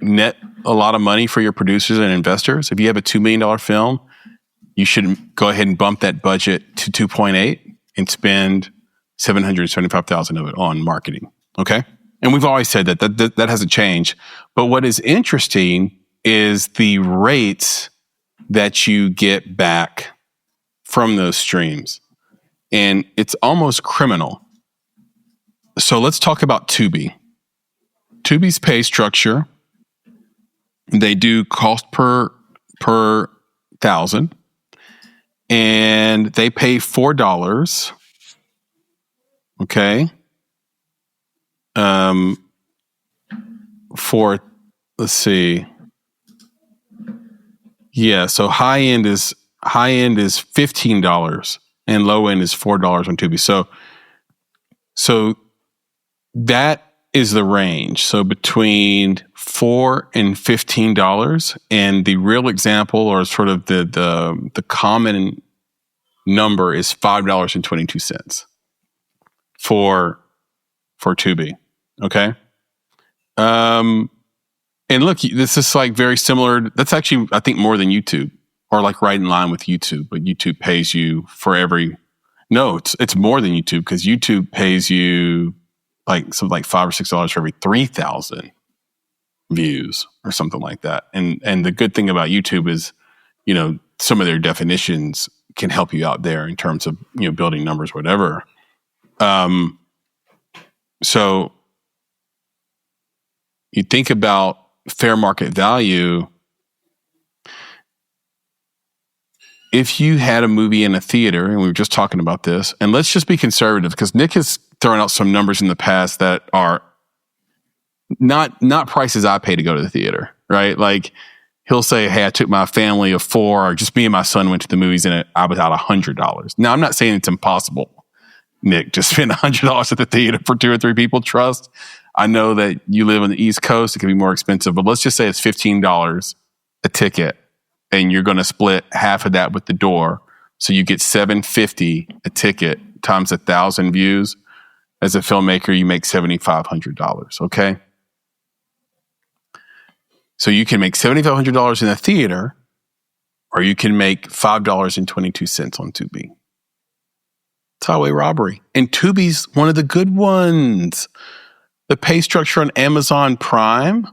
net a lot of money for your producers and investors, if you have a $2 million film, you should go ahead and bump that budget to 2.8 and spend $775,000 of it on marketing. Okay. And we've always said that hasn't changed. But what is interesting is the rates that you get back from those streams. And it's almost criminal. So let's talk about Tubi. Tubi's pay structure, they do cost per thousand, and they pay $4. Okay. Let's see. Yeah, so high end is $15 and low end is $4 on Tubi. So that is the range. So between $4 and $15, and the real example, or sort of the common number, is $5.22 for Tubi. Okay. And look, this is very similar. That's actually, I think, more than YouTube, or right in line with YouTube. But YouTube pays you for it's more than YouTube, because YouTube pays you something like $5 or $6 for every 3,000 views or something like that. And the good thing about YouTube is, some of their definitions can help you out there in terms of, building numbers, whatever. So you think about fair market value. If you had a movie in a theater, and we were just talking about this, and let's just be conservative, because Nick has thrown out some numbers in the past that are not prices I pay to go to the theater, right? He'll say, hey, I took my family of 4, or just me and my son went to the movies, and I was out $100. Now, I'm not saying it's impossible, Nick, to spend $100 at the theater for 2 or 3 people. Trust. I know that you live on the East Coast. It can be more expensive, but let's just say it's $15 a ticket, and you're going to split half of that with the door. So you get $750 a ticket times 1,000 views. As a filmmaker, you make $7,500. Okay. So you can make $7,500 in a theater, or you can make $5.22 on Tubi. It's highway robbery. And Tubi's one of the good ones. The pay structure on Amazon Prime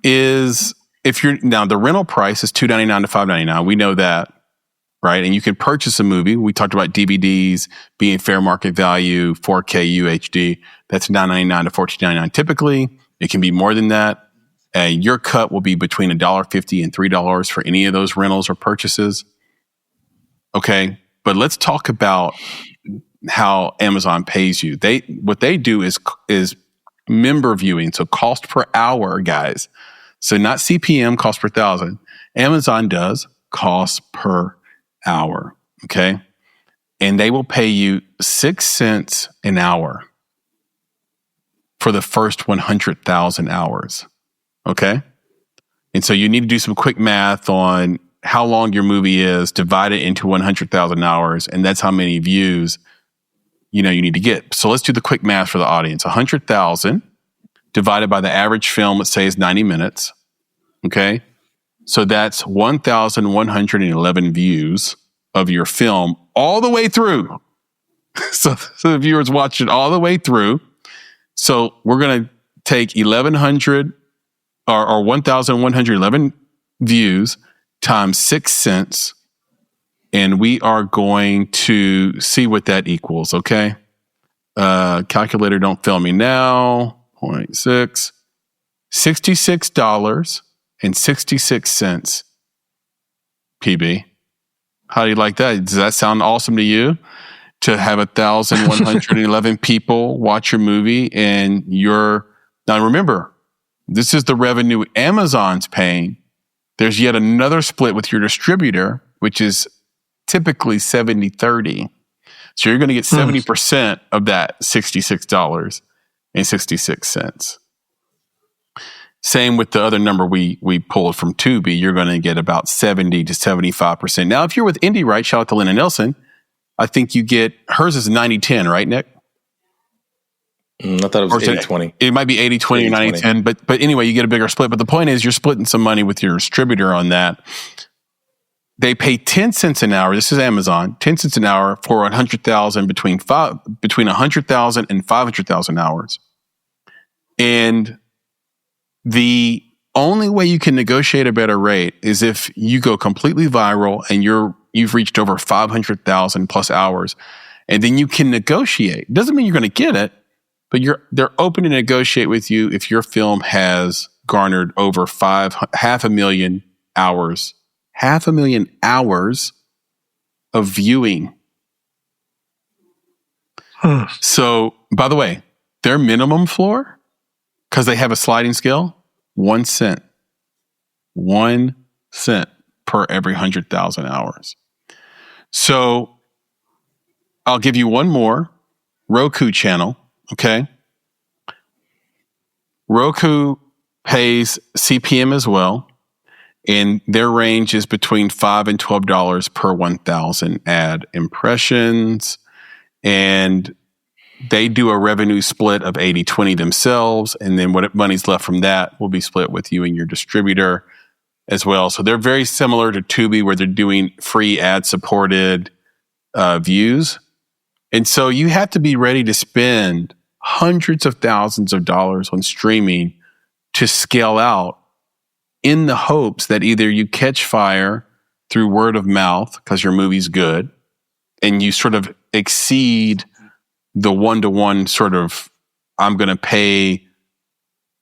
is, the rental price is $2.99 to $5.99. We know that, right? And you can purchase a movie. We talked about DVDs being fair market value, 4K UHD. That's $9.99 to $14.99. Typically, it can be more than that. Your cut will be between $1.50 and $3 for any of those rentals or purchases. Okay, but let's talk about how Amazon pays you. What they do is member viewing, so cost per hour, guys. So not CPM, cost per thousand. Amazon does costs per hour. Okay. And they will pay you 6 cents an hour for the first 100,000 hours. Okay. And so you need to do some quick math on how long your movie is, divide it into 100,000 hours, and that's how many views, you need to get. So let's do the quick math for the audience. 100,000 divided by the average film, let's say, is 90 minutes. Okay. So that's 1,111 views of your film all the way through. So the viewers watch it all the way through. So we're going to take 1,100 or 1,111 views times 6 cents, and we are going to see what that equals, okay? Calculator, don't fail me now. 0.6. $66.66, PB. How do you like that? Does that sound awesome to you? To have 1,111 people watch your movie, and now remember, this is the revenue Amazon's paying. There's yet another split with your distributor, which is typically 70-30. So you're going to get 70% of that $66.66. Same with the other number we pulled from Tubi. You're going to get about 70 to 75%. Now, if you're with Indie Right, shout out to Lynn and Nelson, I think you get, hers is 90-10, right, Nick? I thought it was 80-20. It might be 80-20 or 90-10, but anyway, you get a bigger split. But the point is, you're splitting some money with your distributor on that. They pay 10 cents an hour. This is Amazon, 10 cents an hour for 100,000 between 100,000 and 500,000 hours. And the only way you can negotiate a better rate is if you go completely viral and you've reached over 500,000 plus hours, and then you can negotiate. Doesn't mean you're going to get it, but they're open to negotiate with you if your film has garnered over 500,000 hours, 500,000 hours of viewing. So, by the way, their minimum floor, because they have a sliding scale, 1 cent. 1 cent per every 100,000 hours. So I'll give you one more. Roku channel, okay? Roku pays CPM as well, and their range is between $5 and $12 per 1,000 ad impressions, and they do a revenue split of 80-20 themselves, and then what money's left from that will be split with you and your distributor as well. So they're very similar to Tubi, where they're doing free ad-supported views. And so you have to be ready to spend hundreds of thousands of dollars on streaming to scale out, in the hopes that either you catch fire through word of mouth because your movie's good, and you sort of exceed the one-to-one sort of, I'm going to pay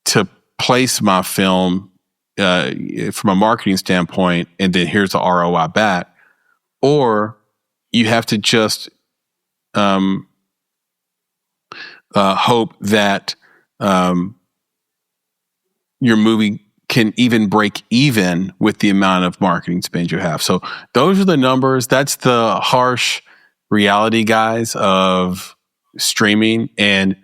to place my film from a marketing standpoint, and then here's the ROI back. Or you have to just hope that your movie can even break even with the amount of marketing spend you have. So those are the numbers. That's the harsh reality, guys, of streaming. And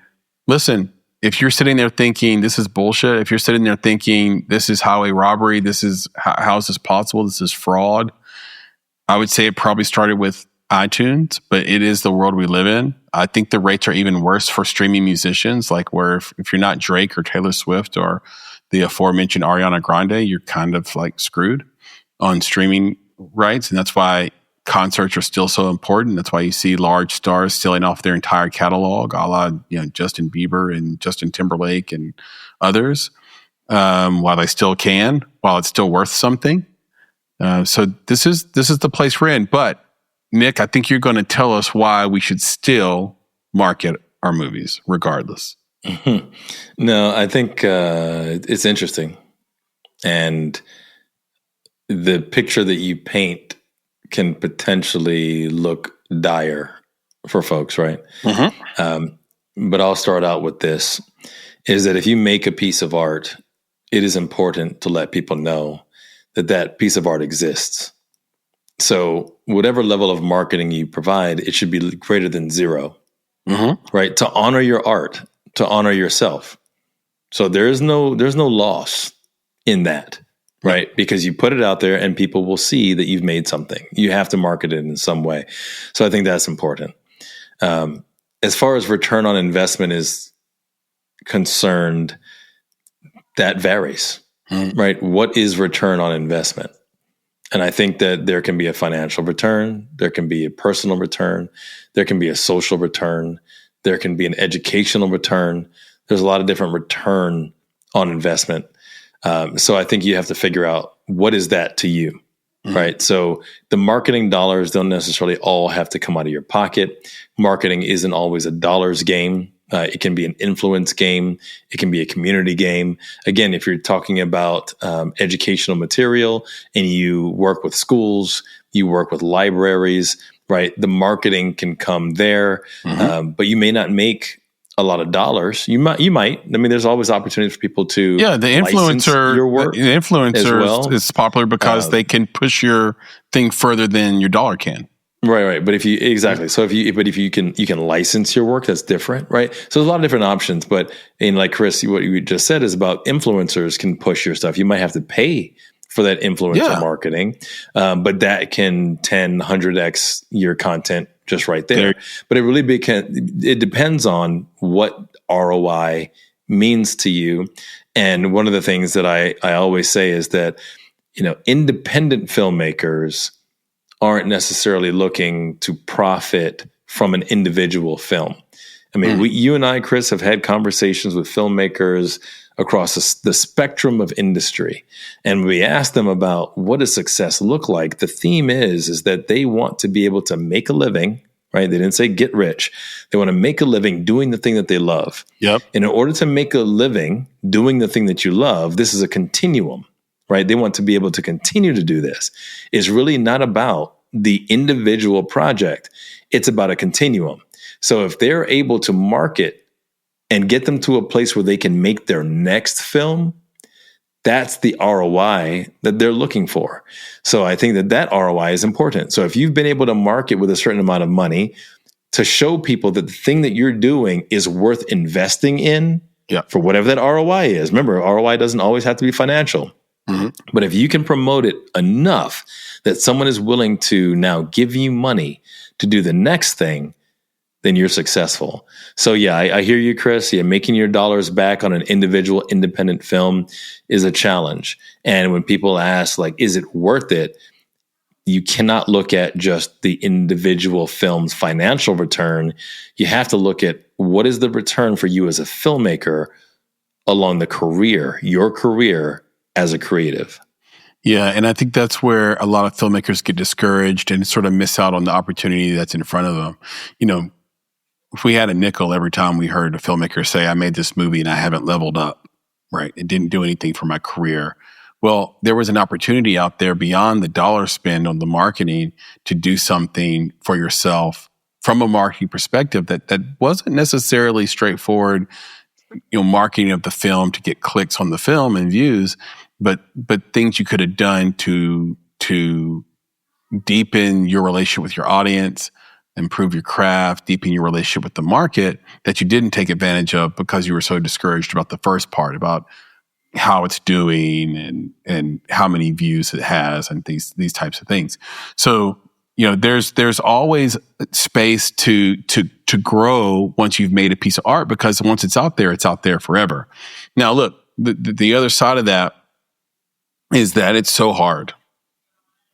listen, if you're sitting there thinking this is bullshit, if you're sitting there thinking this is highway robbery, this is how is this possible, this is fraud, I would say it probably started with iTunes, but it is the world we live in. I think the rates are even worse for streaming musicians, like where if you're not Drake or Taylor Swift or the aforementioned Ariana Grande, you're kind of like screwed on streaming rights. And that's why concerts are still so important. That's why you see large stars selling off their entire catalog, a la Justin Bieber and Justin Timberlake and others, while they still can, while it's still worth something. So this is the place we're in. But Nick, I think you're going to tell us why we should still market our movies regardless. Mm-hmm. No, I think it's interesting, and the picture that you paint can potentially look dire for folks, right? Mm-hmm. But I'll start out with this, is that if you make a piece of art, it is important to let people know that that piece of art exists. So whatever level of marketing you provide, it should be greater than zero, right? To honor your art, to honor yourself. So there's no loss in that, right? Because you put it out there and people will see that you've made something. You have to market it in some way. So I think that's important. As far as return on investment is concerned, that varies, right? What is return on investment? And I think that there can be a financial return, there can be a personal return, there can be a social return, there can be an educational return. There's a lot of different return on investment. So I think you have to figure out, what is that to you, right? So the marketing dollars don't necessarily all have to come out of your pocket. Marketing isn't always a dollars game. It can be an influence game. It can be a community game. Again, if you're talking about educational material and you work with schools, you work with libraries, right? The marketing can come there, but you may not make a lot of dollars. You might. I mean, there's always opportunities for people to the influencer. Your work the influencer well. is popular because they can push your thing further than your dollar can. Right. But if you can license your work, that's different, right? So there's a lot of different options. But in like Chris, what you just said is about influencers can push your stuff. You might have to pay for that influencer marketing, but that can 10, 100x your content just right there. But it really it depends on what ROI means to you. And one of the things that I always say is that, independent filmmakers aren't necessarily looking to profit from an individual film. I mean, you and I, Chris, have had conversations with filmmakers across the spectrum of industry. And we asked them about, what does success look like? The theme is that they want to be able to make a living, right? They didn't say get rich. They want to make a living doing the thing that they love. Yep. And in order to make a living doing the thing that you love, this is a continuum, right? They want to be able to continue to do this. It's really not about the individual project. It's about a continuum. So if they're able to market and get them to a place where they can make their next film, that's the ROI that they're looking for. So I think that ROI is important. So if you've been able to market with a certain amount of money to show people that the thing that you're doing is worth investing in for whatever that ROI is. Remember, ROI doesn't always have to be financial. But if you can promote it enough that someone is willing to now give you money to do the next thing, then you're successful. So I hear you, Chris. Making your dollars back on an individual independent film is a challenge. And when people ask, like, is it worth it? You cannot look at just the individual film's financial return. You have to look at, what is the return for you as a filmmaker along your career as a creative. Yeah, and I think that's where a lot of filmmakers get discouraged and sort of miss out on the opportunity that's in front of them. If we had a nickel every time we heard a filmmaker say, I made this movie and I haven't leveled up, right? It didn't do anything for my career. Well, there was an opportunity out there beyond the dollar spend on the marketing to do something for yourself from a marketing perspective that wasn't necessarily straightforward, marketing of the film to get clicks on the film and views, but things you could have done to deepen your relationship with your audience, improve your craft, deepen your relationship with the market that you didn't take advantage of because you were so discouraged about the first part, about how it's doing and how many views it has and these types of things. So, there's always space to grow once you've made a piece of art, because once it's out there forever. Now, look, the other side of that is that it's so hard,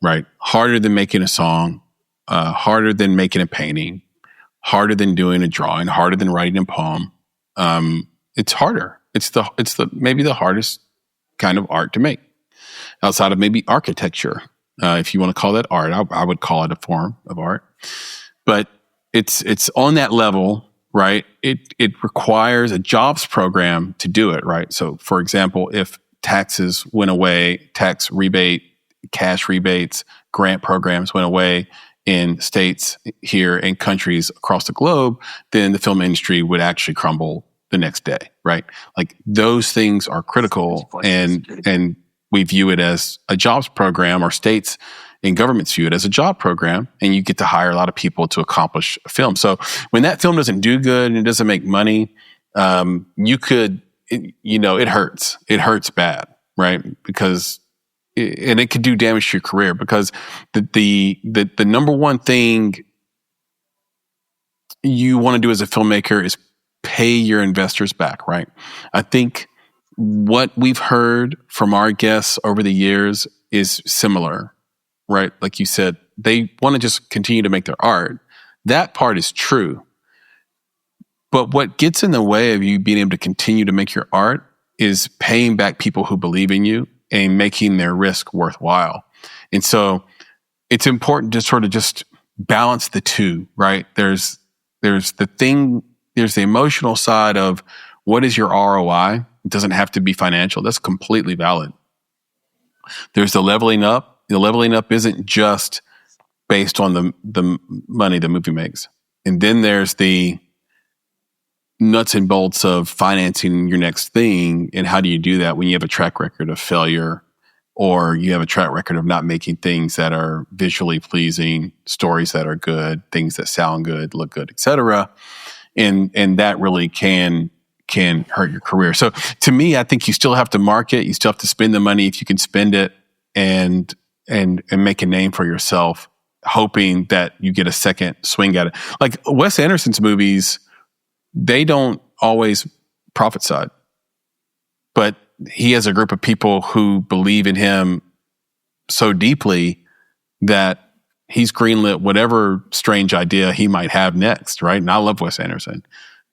right? Harder than making a song, harder than making a painting, harder than doing a drawing, harder than writing a poem. It's harder. It's maybe the hardest kind of art to make, outside of maybe architecture. If you want to call that art, I would call it a form of art. But it's on that level, right? It requires a jobs program to do it, right? So, for example, if taxes went away, tax rebate, cash rebates, grant programs went away in states here and countries across the globe, then the film industry would actually crumble the next day, right? Like, those things are critical, and we view it as a jobs program, or states and governments view it as a job program, and you get to hire a lot of people to accomplish a film. So when that film doesn't do good and it doesn't make money, it hurts. It hurts bad, right? Because it could do damage to your career, because the number one thing you want to do as a filmmaker is pay your investors back, right? I think what we've heard from our guests over the years is similar, right? Like you said, they want to just continue to make their art. That part is true. But what gets in the way of you being able to continue to make your art is paying back people who believe in you and making their risk worthwhile. And so it's important to sort of just balance the two, right? There's the emotional side of what is your ROI? It doesn't have to be financial. That's completely valid. There's the leveling up. The leveling up isn't just based on the money the movie makes. And then there's the nuts and bolts of financing your next thing. And how do you do that when you have a track record of failure, or you have a track record of not making things that are visually pleasing, stories that are good, things that sound good, look good, etc. And that really can hurt your career. So to me, I think you still have to market. You still have to spend the money if you can spend it, and make a name for yourself, hoping that you get a second swing at it. Like Wes Anderson's movies, they don't always profit side, but he has a group of people who believe in him so deeply that he's greenlit whatever strange idea he might have next, right? And I love Wes Anderson,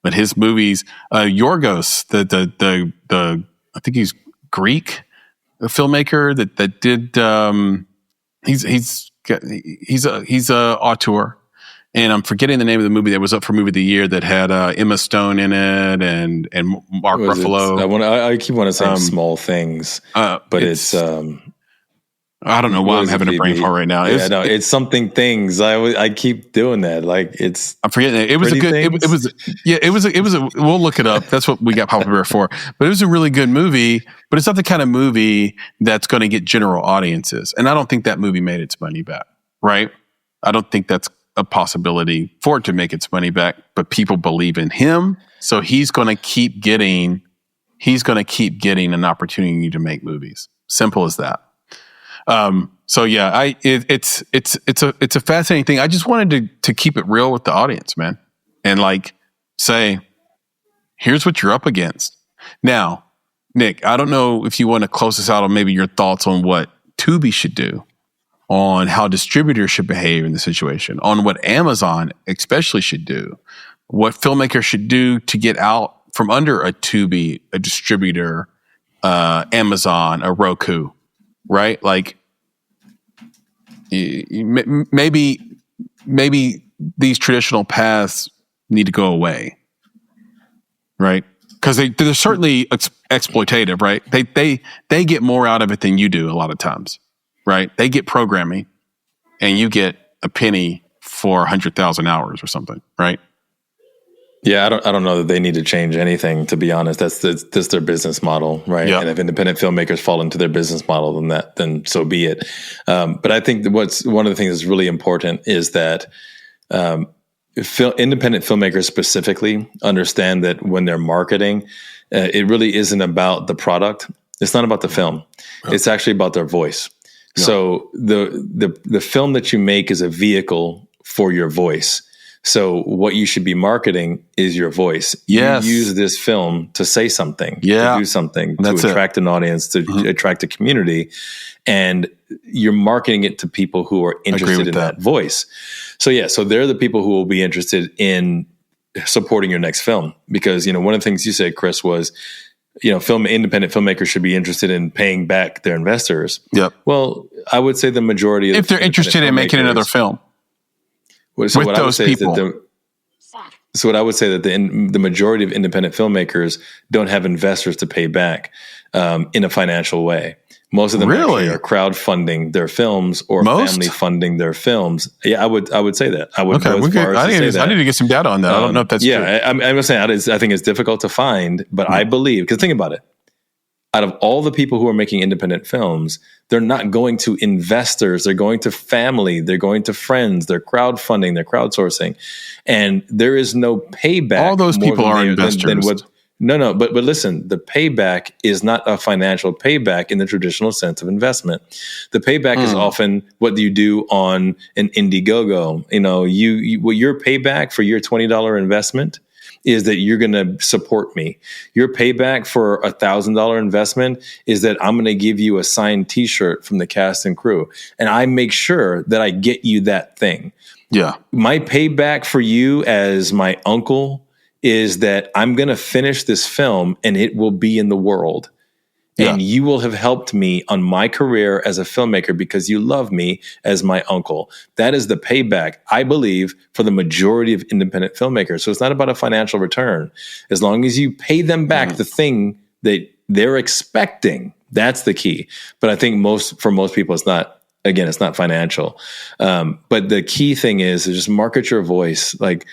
but his movies, Yorgos, the I think he's Greek, a filmmaker that did, he's a auteur. And I'm forgetting the name of the movie that was up for movie of the year that had Emma Stone in it and Mark Ruffalo. I keep wanting to say Small Things, but it's I don't know why I'm having a brain fart right now. It's something things. I keep doing that. Like I'm forgetting it. It was a good. It was a. We'll look it up. That's what we got Papa Bear for. But it was a really good movie. But it's not the kind of movie that's going to get general audiences. And I don't think that movie made its money back. Right? I don't think that's a possibility for it to make its money back. But people believe in him, so he's going to keep getting an opportunity to make movies. Simple as that. So yeah, it's a fascinating thing. I just wanted to keep it real with the audience, man, and like say, here's what you're up against. Now, Nick, I don't know if you want to close this out on maybe your thoughts on what Tubi should do, on how distributors should behave in the situation, on what Amazon especially should do, what filmmakers should do to get out from under a Tubi, a distributor, Amazon, a Roku. Right? Like maybe these traditional paths need to go away. Right? Because they're certainly exploitative, right? They get more out of it than you do a lot of times. Right? They get programming and you get a penny for 100,000 hours or something, right? Yeah, I don't know that they need to change anything, to be honest. That's their business model, right? Yep. And if independent filmmakers fall into their business model, then so be it. But I think one of the things that's really important is that independent filmmakers specifically understand that when they're marketing, it really isn't about the product. It's not about the film. Yep. It's actually about their voice. Yep. So the film that you make is a vehicle for your voice. So what you should be marketing is your voice. Yes. You use this film to say something, to do something, to attract an audience, to attract a community. And you're marketing it to people who are interested in that voice. So they're the people who will be interested in supporting your next film. Because, one of the things you said, Chris, was, independent filmmakers should be interested in paying back their investors. Yep. Well, I would say the majority of if they're interested in making another film. So what I would say is that the majority of independent filmmakers don't have investors to pay back in a financial way. Most of them actually are crowdfunding their films or family funding their films. Yeah, I would say that. I would go as far as to say that. I need to get some data on that. I don't know if that's true. I'm saying I think it's difficult to find, but I believe, because think about it. out of all the people who are making independent films, they're not going to investors. They're going to family. They're going to friends. They're crowdfunding. They're crowdsourcing. And there is no payback. All those people are investors. But listen, the payback is not a financial payback in the traditional sense of investment. The payback is often what you do on an Indiegogo. Your payback for your $20 investment is that you're going to support me. Your payback for $1,000 investment is that I'm going to give you a signed T-shirt from the cast and crew, and I make sure that I get you that thing. Yeah. My payback for you as my uncle is that I'm going to finish this film and it will be in the world. And you will have helped me on my career as a filmmaker because you love me as my uncle. That is the payback, I believe, for the majority of independent filmmakers. So it's not about a financial return. As long as you pay them back the thing that they're expecting, that's the key. But I think for most people, it's not financial. But the key thing is just market your voice. Like,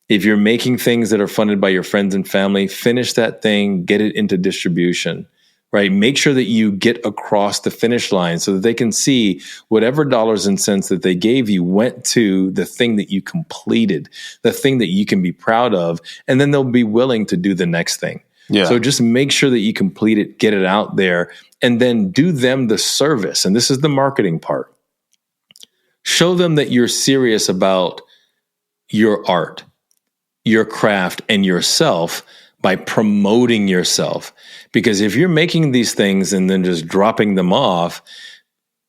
if you're making things that are funded by your friends and family, finish that thing, get it into distribution. Right? Make sure that you get across the finish line so that they can see whatever dollars and cents that they gave you went to the thing that you completed, the thing that you can be proud of, and then they'll be willing to do the next thing. Yeah. So just make sure that you complete it, get it out there, and then do them the service. And this is the marketing part. Show them that you're serious about your art, your craft, and yourself by promoting yourself. Because if you're making these things and then just dropping them off,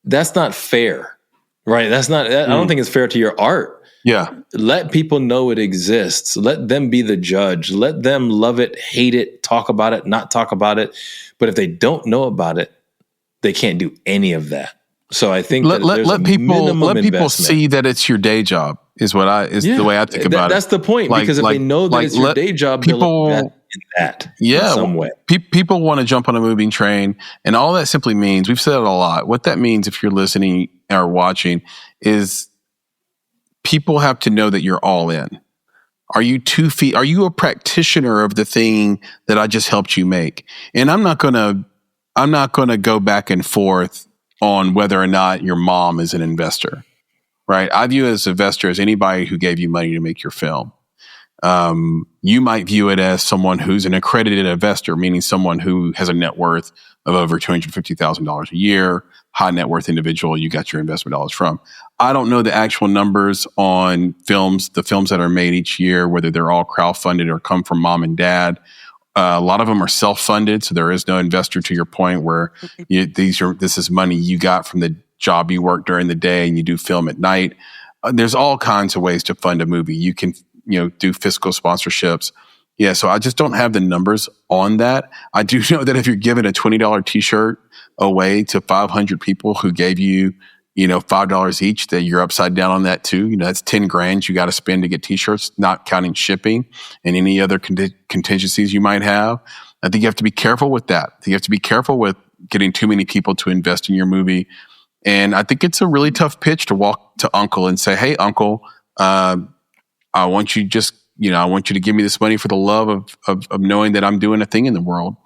that's not fair, right? I don't think it's fair to your art. Yeah. Let people know it exists. Let them be the judge. Let them love it, hate it, talk about it, not talk about it. But if they don't know about it, they can't do any of that. So I think let people see that it's your day job is the way I think about it. That's the point, because if they know that it's your day job, people they'll look at that in some way. People want to jump on a moving train, and all that simply means, we've said it a lot, what that means if you're listening or watching is people have to know that you're all in. Are you a practitioner of the thing that I just helped you make? And I'm not going to go back and forth on whether or not your mom is an investor, right? I view as an investor as anybody who gave you money to make your film. You might view it as someone who's an accredited investor, meaning someone who has a net worth of over $250,000 a year, high net worth individual you got your investment dollars from. I don't know the actual numbers on the films that are made each year, whether they're all crowdfunded or come from mom and dad. A lot of them are self-funded, so there is no investor, to your point, where this is money you got from the job you work during the day and you do film at night. There's all kinds of ways to fund a movie. You can do fiscal sponsorships. Yeah, so I just don't have the numbers on that. I do know that if you're giving a $20 T-shirt away to 500 people who gave you, $5 each, that you're upside down on that too. That's 10 grand you got to spend to get T-shirts, not counting shipping and any other contingencies you might have. I think you have to be careful with that. You have to be careful with getting too many people to invest in your movie. And I think it's a really tough pitch to walk to Uncle and say, "Hey, Uncle, I want you to give me this money for the love of knowing that I'm doing a thing in the world."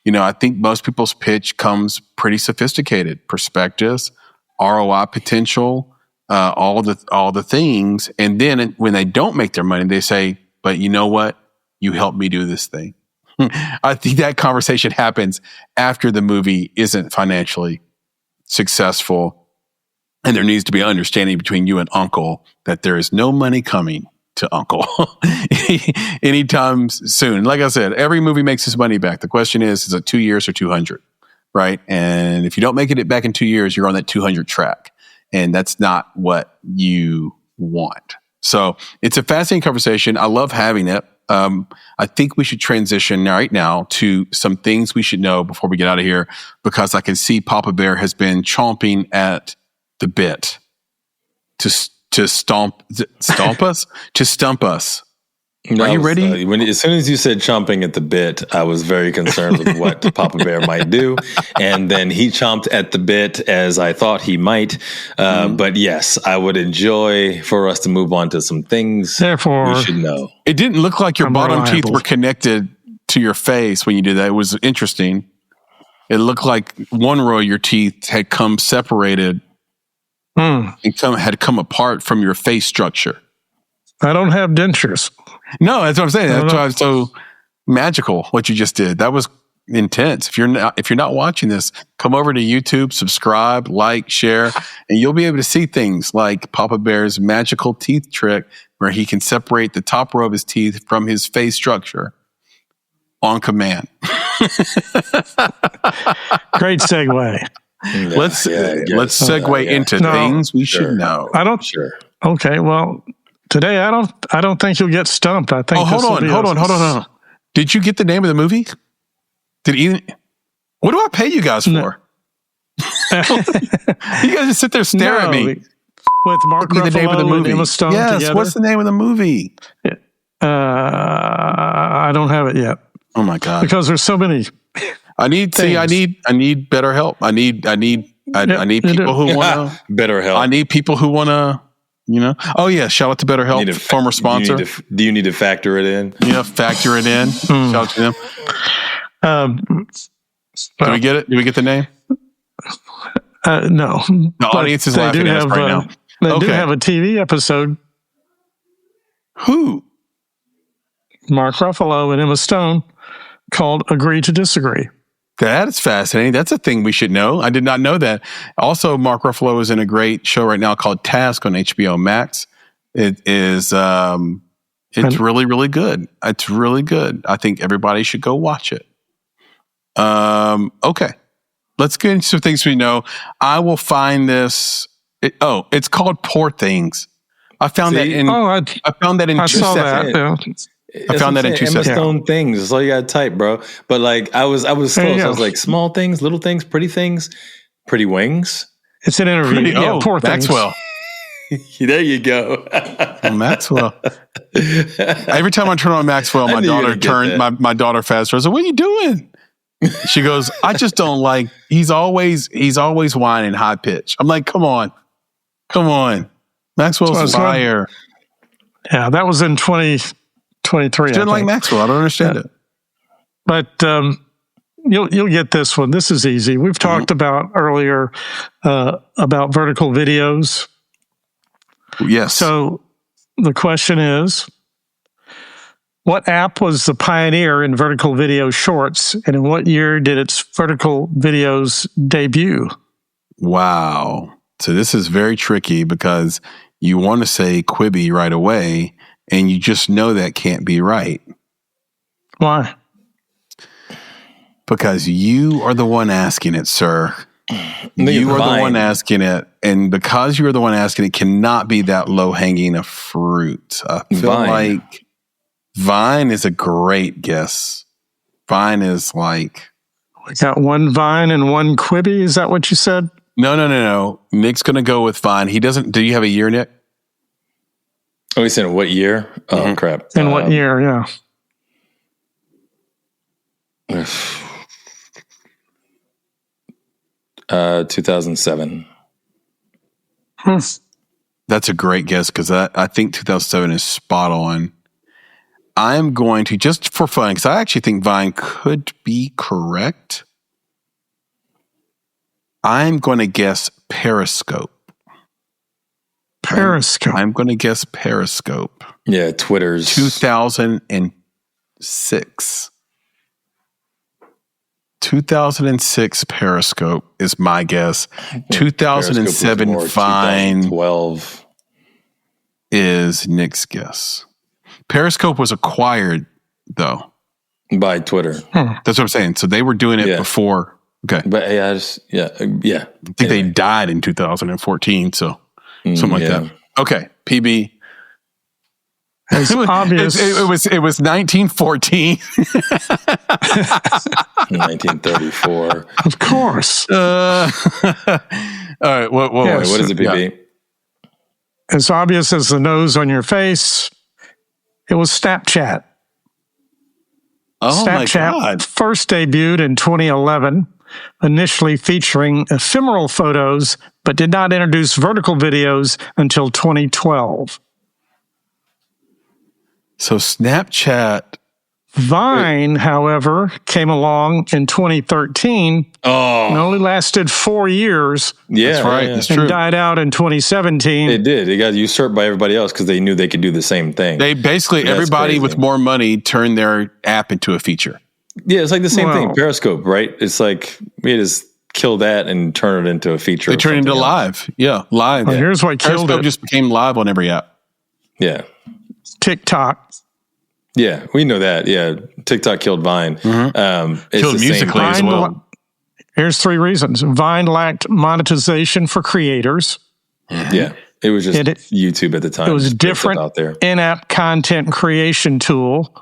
I think most people's pitch comes pretty sophisticated: perspectives, ROI potential, all the things. And then when they don't make their money, they say, "But you know what? You helped me do this thing." I think that conversation happens after the movie isn't financially successful, and there needs to be an understanding between you and Uncle that there is no money coming to Uncle anytime soon. Like I said, every movie makes its money back. The question is it 2 years or 200, right? And if you don't make it back in 2 years, you're on that 200 track, and that's not what you want. So it's a fascinating conversation. I love having it. I think we should transition right now to some things we should know before we get out of here, because I can see Papa Bear has been chomping at the bit to stump us. Are you ready? As soon as you said chomping at the bit, I was very concerned with what Papa Bear might do. And then he chomped at the bit as I thought he might. But yes, I would enjoy for us to move on to some things we should know. It didn't look like your bottom teeth were connected to your face when you did that. It was interesting. it looked like one row of your teeth had come separated and had come apart from your face structure. I don't have dentures. No, that's what I'm saying. That's why it's so magical what you just did. That was intense. If you're not watching this, come over to YouTube, subscribe, like, share, and you'll be able to see things like Papa Bear's magical teeth trick where he can separate the top row of his teeth from his face structure on command. Great segue. Let's segue into things we should know. I don't. Sure. Okay. Well, today I don't think you'll get stumped. I think. Hold on. Did you get the name of the movie? What do I pay you guys for? No. You guys just sit there staring at me. With Mark Ruffalo the name of the movie. And Emma Stone together. What's the name of the movie? I don't have it yet. Oh my God! Because there's so many. I need better help. I need people who want to better help. I need people who want to. Oh yeah! Shout out to BetterHelp, former sponsor. Do you need to factor it in? Yeah, factor it in. Shout out to them. Do we get it? Do we get the name? No. The audience is laughing at us right now. They do have a TV episode. Who? Mark Ruffalo and Emma Stone, called Agree to Disagree. That is fascinating. That's a thing we should know. I did not know that. Also, Mark Ruffalo is in a great show right now called Task on HBO Max. It is, it's really, really good. It's really good. I think everybody should go watch it. Okay. Let's get into some things we know. I will find this. It's called Poor Things. I found that in. I found that in 2 seconds. I found that in 2 seconds. Emma Stone things. That's all you got to type, bro. But like, I was close. I was like, small things, little things, pretty wings. It's an interview. Poor Maxwell. There you go. Maxwell. Every time I turn on Maxwell, my daughter fast forwards. What are you doing? She goes, I just don't like. He's always whining high pitch. I'm like, come on. Maxwell's fire. Yeah, that was in 2023. She didn't like Maxwell. I don't understand it. But you'll get this one. This is easy. We've talked about earlier about vertical videos. Yes. So the question is, what app was the pioneer in vertical video shorts, and in what year did its vertical videos debut? Wow. So this is very tricky because you want to say Quibi right away, and you just know that can't be right. Why? Because you are the one asking it, sir. You are the one asking it, and because you are the one asking it, cannot be that low-hanging a fruit. I feel like Vine is a great guess. Vine is like... We got one Vine and one Quibi? Is that what you said? No. Nick's going to go with Vine. He doesn't... Do you have a year, Nick? Oh, he said what year? Oh, crap. In what year, yeah. 2007. That's a great guess because I think 2007 is spot on. I'm going to, just for fun, because I actually think Vine could be correct. I'm going to guess Periscope. I'm going to guess Periscope. Yeah, Twitter's 2006. 2006 Periscope is my guess. 2007 Vine 2012 is Nick's guess. Periscope was acquired, though, by Twitter. That's what I'm saying. So they were doing it before. Okay, but I think they died in 2014. So something like that. Okay, PB. It's obvious. It was 1914. 1934. Of course. All right. What is it, PB? As obvious as the nose on your face. It was Snapchat. Oh, Snapchat my God. First debuted in 2011, initially featuring ephemeral photos, but did not introduce vertical videos until 2012. So Snapchat Vine, however, came along in 2013 and only lasted 4 years. Yeah, that's right. Yeah. That's and true. died out in 2017. It did. It got usurped by everybody else because they knew they could do the same thing. They basically, That's everybody crazy. with more money turned their app into a feature. Yeah, it's like the same Wow. thing. Periscope, right? It's like we just kill that and turn it into a feature. They of turned into something else. live. Yeah, live. Well, here's what killed Periscope it. just became live on every app. Yeah. TikTok. Yeah, we know that. Yeah, TikTok killed Vine. It's Killed the same Musical.ly as thing. well. Here's 3 reasons. Vine lacked monetization for creators. Yeah, it was just YouTube at the time. It was a Just put stuff different out there. in-app content creation tool,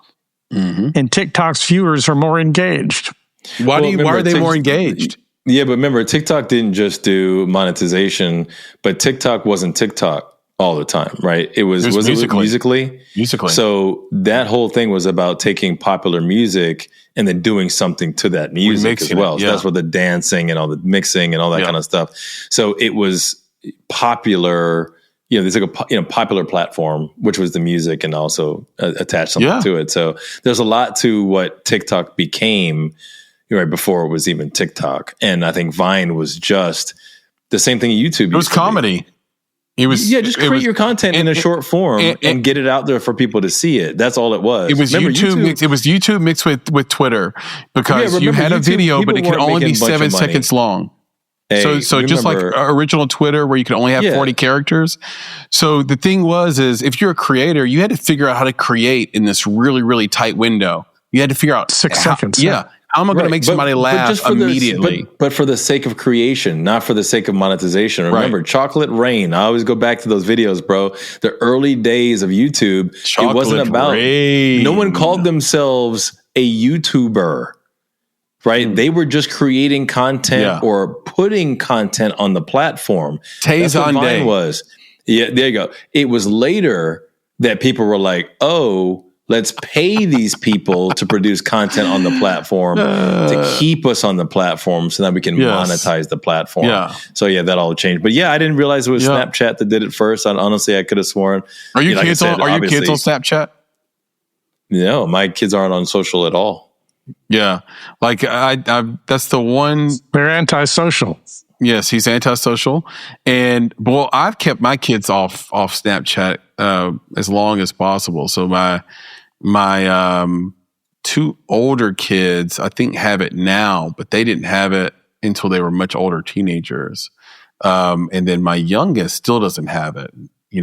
and TikTok's viewers are more engaged. Why Well, are they remember, more engaged? Yeah, but remember, TikTok didn't just do monetization, but TikTok wasn't TikTok all the time, right? It was Musical.ly? Musical.ly. So that whole thing was about taking popular music and then doing something to that music as Remixing well. it, So yeah. that's where the dancing and all the mixing and all that Yeah. kind of stuff. So it was popular. There's like a popular platform, which was the music, and also attach something to it. So there's a lot to what TikTok became right before it was even TikTok. And I think Vine was just the same thing YouTube. It was comedy. It was Just create your content in a short form and get it out there for people to see it. That's all it was. It was Remember, YouTube. It was YouTube mixed with Twitter, because you remember, had a YouTube, video, but it people could weren't only be making a bunch 7 of money. seconds long. Hey, So just like original Twitter, where you could only have 40 characters. So the thing is if you're a creator, you had to figure out how to create in this really, really tight window. You had to figure out 6 seconds. Yeah. How am I going to make somebody laugh immediately? But for the sake of creation, not for the sake of monetization. Remember, Chocolate Rain. I always go back to those videos, bro. The early days of YouTube, it wasn't about. Rain. No one called themselves a YouTuber, right? They were just creating content or putting content on the platform. That's what Vine was. Yeah, there you go. It was later that people were like, oh, let's pay these people to produce content on the platform to keep us on the platform so that we can monetize the platform. Yeah. So that all changed. But I didn't realize it was Snapchat that did it first. Honestly, I could have sworn. Are your kids on Snapchat? No, my kids aren't on social at all. Yeah. Like I that's the one. They're antisocial. Yes, he's antisocial. And I've kept my kids off Snapchat as long as possible. So my 2 older kids, I think, have it now, but they didn't have it until they were much older teenagers. And then my youngest still doesn't have it. She's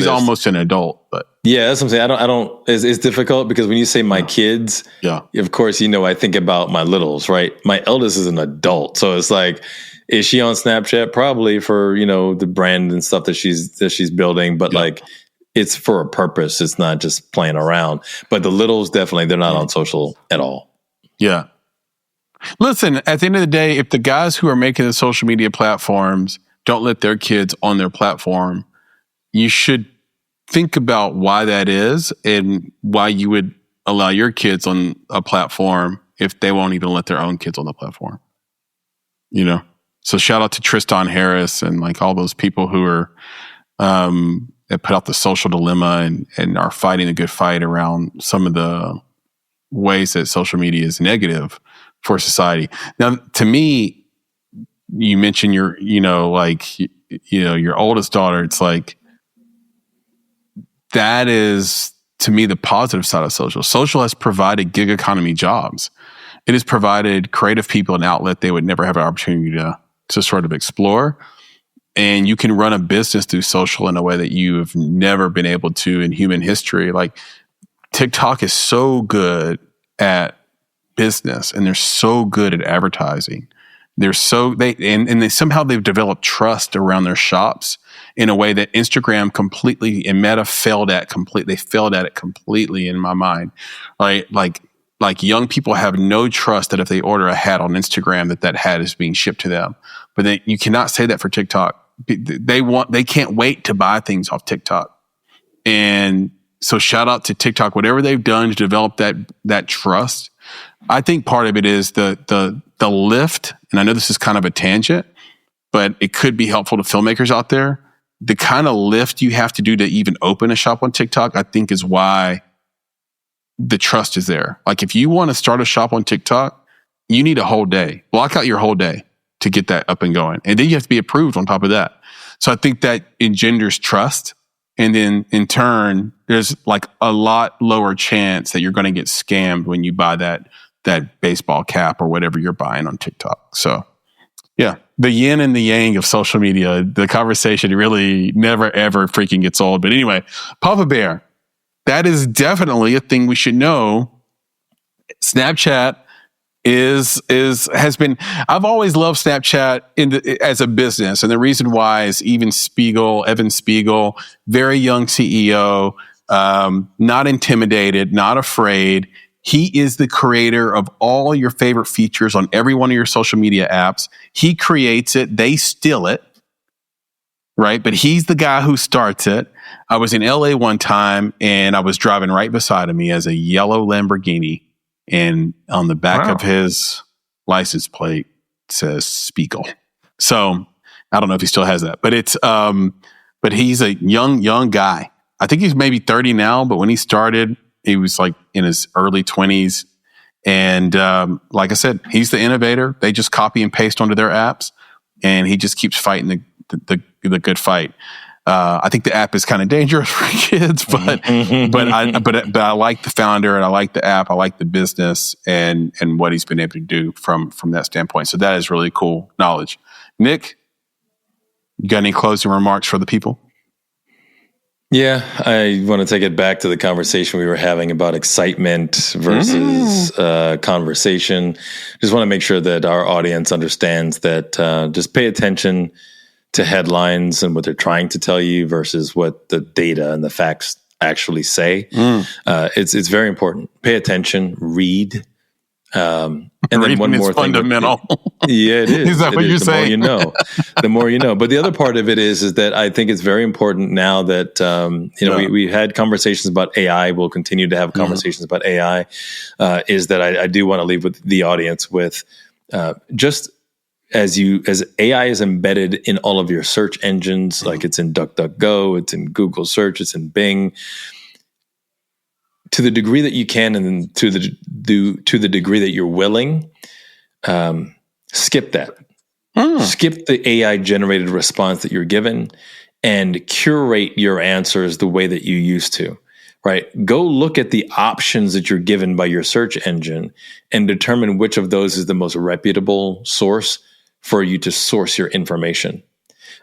almost an adult, but that's what I'm saying. I don't. It's difficult because when you say my kids, of course, I think about my littles, right? My eldest is an adult, so it's like, is she on Snapchat? Probably for the brand and stuff that she's building, but like, it's for a purpose. It's not just playing around. But the littles, definitely, they're not on social at all. Yeah. Listen, at the end of the day, if the guys who are making the social media platforms don't let their kids on their platform, you should think about why that is and why you would allow your kids on a platform if they won't even let their own kids on the platform. So shout out to Tristan Harris and like all those people who are that put out the Social Dilemma and are fighting a good fight around some of the ways that social media is negative for society. Now, to me, you mentioned your oldest daughter. It's like, that is, to me, the positive side of social. Social has provided gig economy jobs. It has provided creative people an outlet they would never have an opportunity to sort of explore. And you can run a business through social in a way that you have never been able to in human history. Like, TikTok is so good at business and they're so good at advertising. They somehow they've developed trust around their shops in a way that Instagram completely and Meta failed at completely. They failed at it completely in my mind. Like young people have no trust that if they order a hat on Instagram, that hat is being shipped to them. But you cannot say that for TikTok. They can't wait to buy things off TikTok. And so shout out to TikTok, whatever they've done to develop that trust. I think part of it is the lift, and I know this is kind of a tangent, but it could be helpful to filmmakers out there. The kind of lift you have to do to even open a shop on TikTok, I think, is why the trust is there. Like if you want to start a shop on TikTok, you need a whole day. Block out your whole day to get that up and going. And then you have to be approved on top of that. So I think that engenders trust. And then in turn, there's like a lot lower chance that you're going to get scammed when you buy that baseball cap or whatever you're buying on TikTok. So yeah, the yin and the yang of social media, the conversation really never, ever freaking gets old. But anyway, Papa Bear, that is definitely a thing we should know. Snapchat has been, I've always loved Snapchat as a business. And the reason why is Evan Spiegel, very young CEO, not intimidated, not afraid. He is the creator of all your favorite features on every one of your social media apps. He creates it. They steal it, right? But he's the guy who starts it. I was in LA one time and I was driving right beside of me as a yellow Lamborghini. And on the back of his license plate says Spiegel. So I don't know if he still has that, but it's, but he's a young guy. I think he's maybe 30 now, but when he started, he was like in his early 20s. And like I said, he's the innovator. They just copy and paste onto their apps, and he just keeps fighting the good fight. I think the app is kind of dangerous for kids, but I like the founder and I like the app. I like the business and what he's been able to do from that standpoint. So that is really cool knowledge. Nick, you got any closing remarks for the people? Yeah, I want to take it back to the conversation we were having about excitement versus conversation. Just want to make sure that our audience understands that just pay attention to headlines and what they're trying to tell you versus what the data and the facts actually say. It's very important. Pay attention, read. And then one more thing. Fundamental. Yeah, it is. Is that what you're saying? The more you know. But the other part of it is that I think it's very important now that, we had conversations about AI. We'll continue to have conversations about AI. Is that I do want to leave with the audience with just as AI is embedded in all of your search engines, like it's in DuckDuckGo, it's in Google Search, it's in Bing. To the degree that you can, and then to the degree that you're willing, skip that. Skip the AI generated response that you're given, and curate your answers the way that you used to. Right? Go look at the options that you're given by your search engine, and determine which of those is the most reputable source for you to source your information.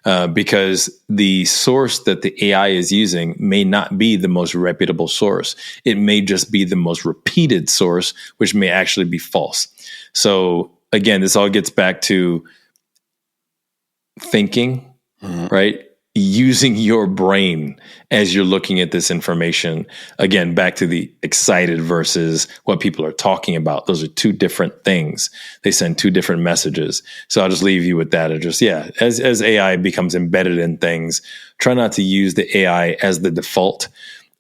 Because the source that the AI is using may not be the most reputable source. It may just be the most repeated source, which may actually be false. So again, this all gets back to thinking, right? Using your brain as you're looking at this information. Again, back to the excited versus what people are talking about. Those are two different things. They send two different messages. So I'll just leave you with that. As AI becomes embedded in things, try not to use the AI as the default,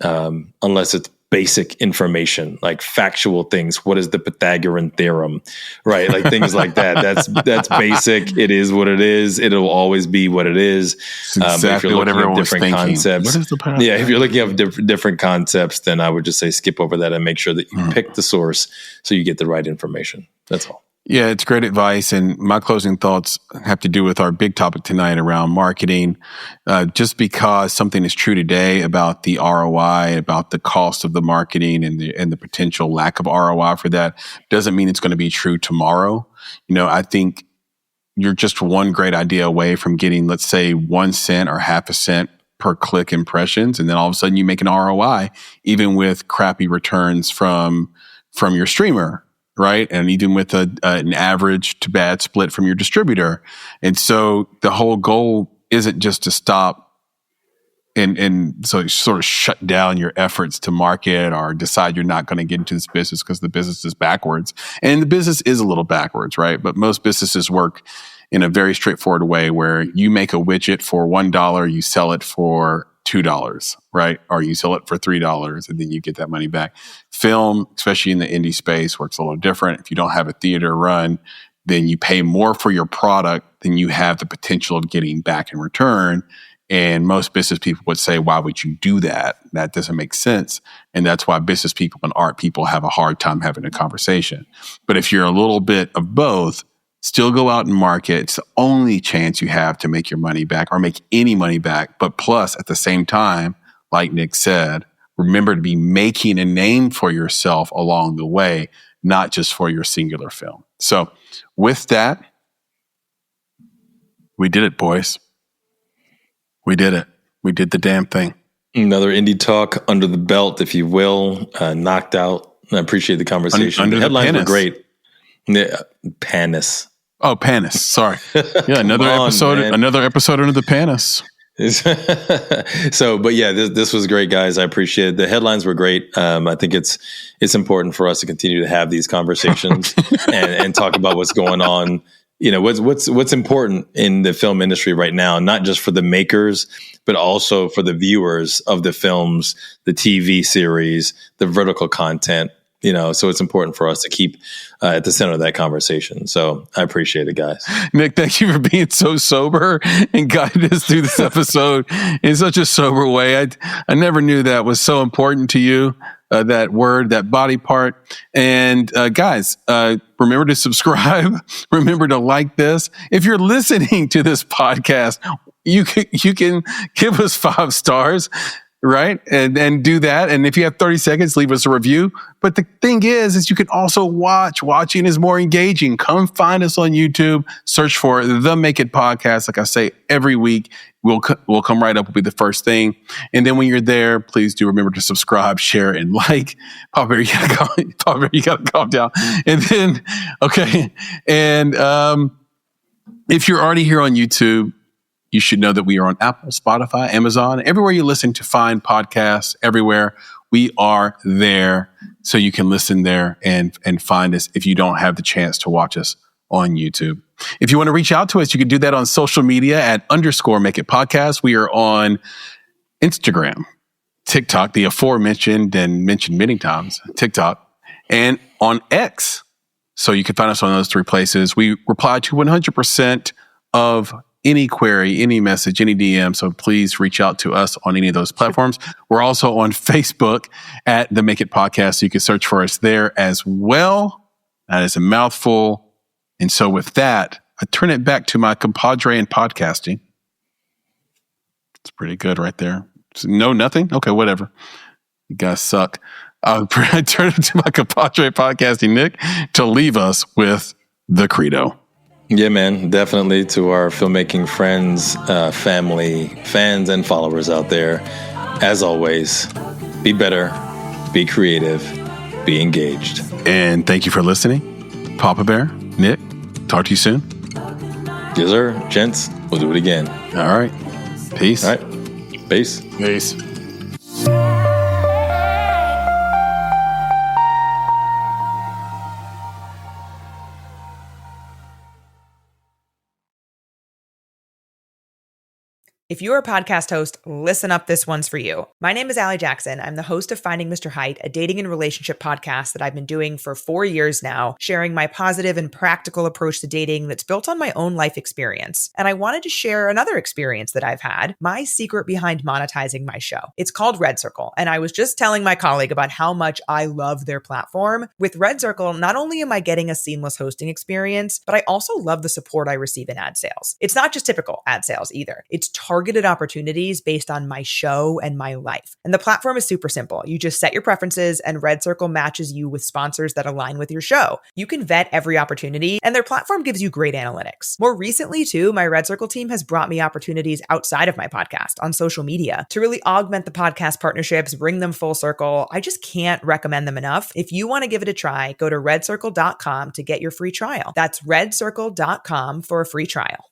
unless it's basic information, like factual things. What is the Pythagorean theorem, right? Like things like that. That's basic. It is what it is. It'll always be what it is. Exactly if you're what looking everyone at different was thinking. concepts, What is the Pythagorean? if you're looking at different concepts, then I would just say skip over that and make sure that you pick the source so you get the right information. That's all. Yeah, it's great advice. And my closing thoughts have to do with our big topic tonight around marketing. Just because something is true today about the ROI, about the cost of the marketing and the potential lack of ROI for that, doesn't mean it's going to be true tomorrow. I think you're just one great idea away from getting, let's say, 1 cent or half a cent per click impressions. And then all of a sudden you make an ROI, even with crappy returns from your streamer. Right. And even with an average to bad split from your distributor. And so the whole goal isn't just to stop and so sort of shut down your efforts to market or decide you're not going to get into this business because the business is backwards. And the business is a little backwards, right? But most businesses work in a very straightforward way where you make a widget for $1, you sell it for $2, right? Or you sell it for $3 and then you get that money back. Film, especially in the indie space, works a little different. If you don't have a theater run, then you pay more for your product than you have the potential of getting back in return. And most business people would say, why would you do that? That doesn't make sense. And that's why business people and art people have a hard time having a conversation. But if you're a little bit of both, still go out and market. It's the only chance you have to make your money back or make any money back. But plus, at the same time, like Nick said, remember to be making a name for yourself along the way, not just for your singular film. So with that, we did it, boys. We did it. We did the damn thing. Another indie talk under the belt, if you will, knocked out. I appreciate the conversation. Under the headlines were Panis. great. Yeah, Panis. Oh, Panis. Sorry. Yeah, another episode. Man. Another episode under the Panis. So, but yeah, this was great, guys. I appreciate it. The headlines were great. I think it's important for us to continue to have these conversations and talk about what's going on. You know, what's important in the film industry right now, not just for the makers, but also for the viewers of the films, the TV series, the vertical content. You know, so it's important for us to keep at the center of that conversation. So I appreciate it, guys. Nick, thank you for being so sober and guiding us through this episode in such a sober way. I never knew that was so important to you, that word, that body part. And guys, remember to subscribe. Remember to like this. If you're listening to this podcast, you can give us 5 stars. Right. And do that. And if you have 30 seconds, leave us a review. But the thing is you can also watch. Watching is more engaging. Come find us on YouTube. Search for the Make It Podcast. Like I say, every week we'll come right up. Will be the first thing. And then when you're there, please do remember to subscribe, share, and like. Papa Bear, you gotta calm down. And then, okay. And if you're already here on YouTube, you should know that we are on Apple, Spotify, Amazon, everywhere you listen to find podcasts, everywhere. We are there. So you can listen there and find us if you don't have the chance to watch us on YouTube. If you want to reach out to us, you can do that on social media at _Make It Podcast. We are on Instagram, TikTok, the aforementioned and mentioned many times, TikTok, and on X. So you can find us on those 3 places. We reply to 100% of any query, any message, any DM. So please reach out to us on any of those platforms. We're also on Facebook at the Make It Podcast. So you can search for us there as well. That is a mouthful. And so with that, I turn it back to my compadre in podcasting. It's pretty good right there. No, nothing? Okay, whatever. You guys suck. I turn it to my compadre podcasting, Nick, to leave us with the credo. Yeah, man, definitely to our filmmaking friends, family, fans, and followers out there. As always, be better, be creative, be engaged. And thank you for listening. Papa Bear, Nick, talk to you soon. Yes, sir. Gents, we'll do it again. All right. Peace. All right. Peace. Peace. If you're a podcast host, listen up, this one's for you. My name is Allie Jackson. I'm the host of Finding Mr. Height, a dating and relationship podcast that I've been doing for 4 years now, sharing my positive and practical approach to dating that's built on my own life experience. And I wanted to share another experience that I've had, my secret behind monetizing my show. It's called Red Circle, and I was just telling my colleague about how much I love their platform. With Red Circle, not only am I getting a seamless hosting experience, but I also love the support I receive in ad sales. It's not just typical ad sales either. It's targeted opportunities based on my show and my life. And the platform is super simple. You just set your preferences and Red Circle matches you with sponsors that align with your show. You can vet every opportunity and their platform gives you great analytics. More recently too, my Red Circle team has brought me opportunities outside of my podcast on social media to really augment the podcast partnerships, bring them full circle. I just can't recommend them enough. If you want to give it a try, go to redcircle.com to get your free trial. That's redcircle.com for a free trial.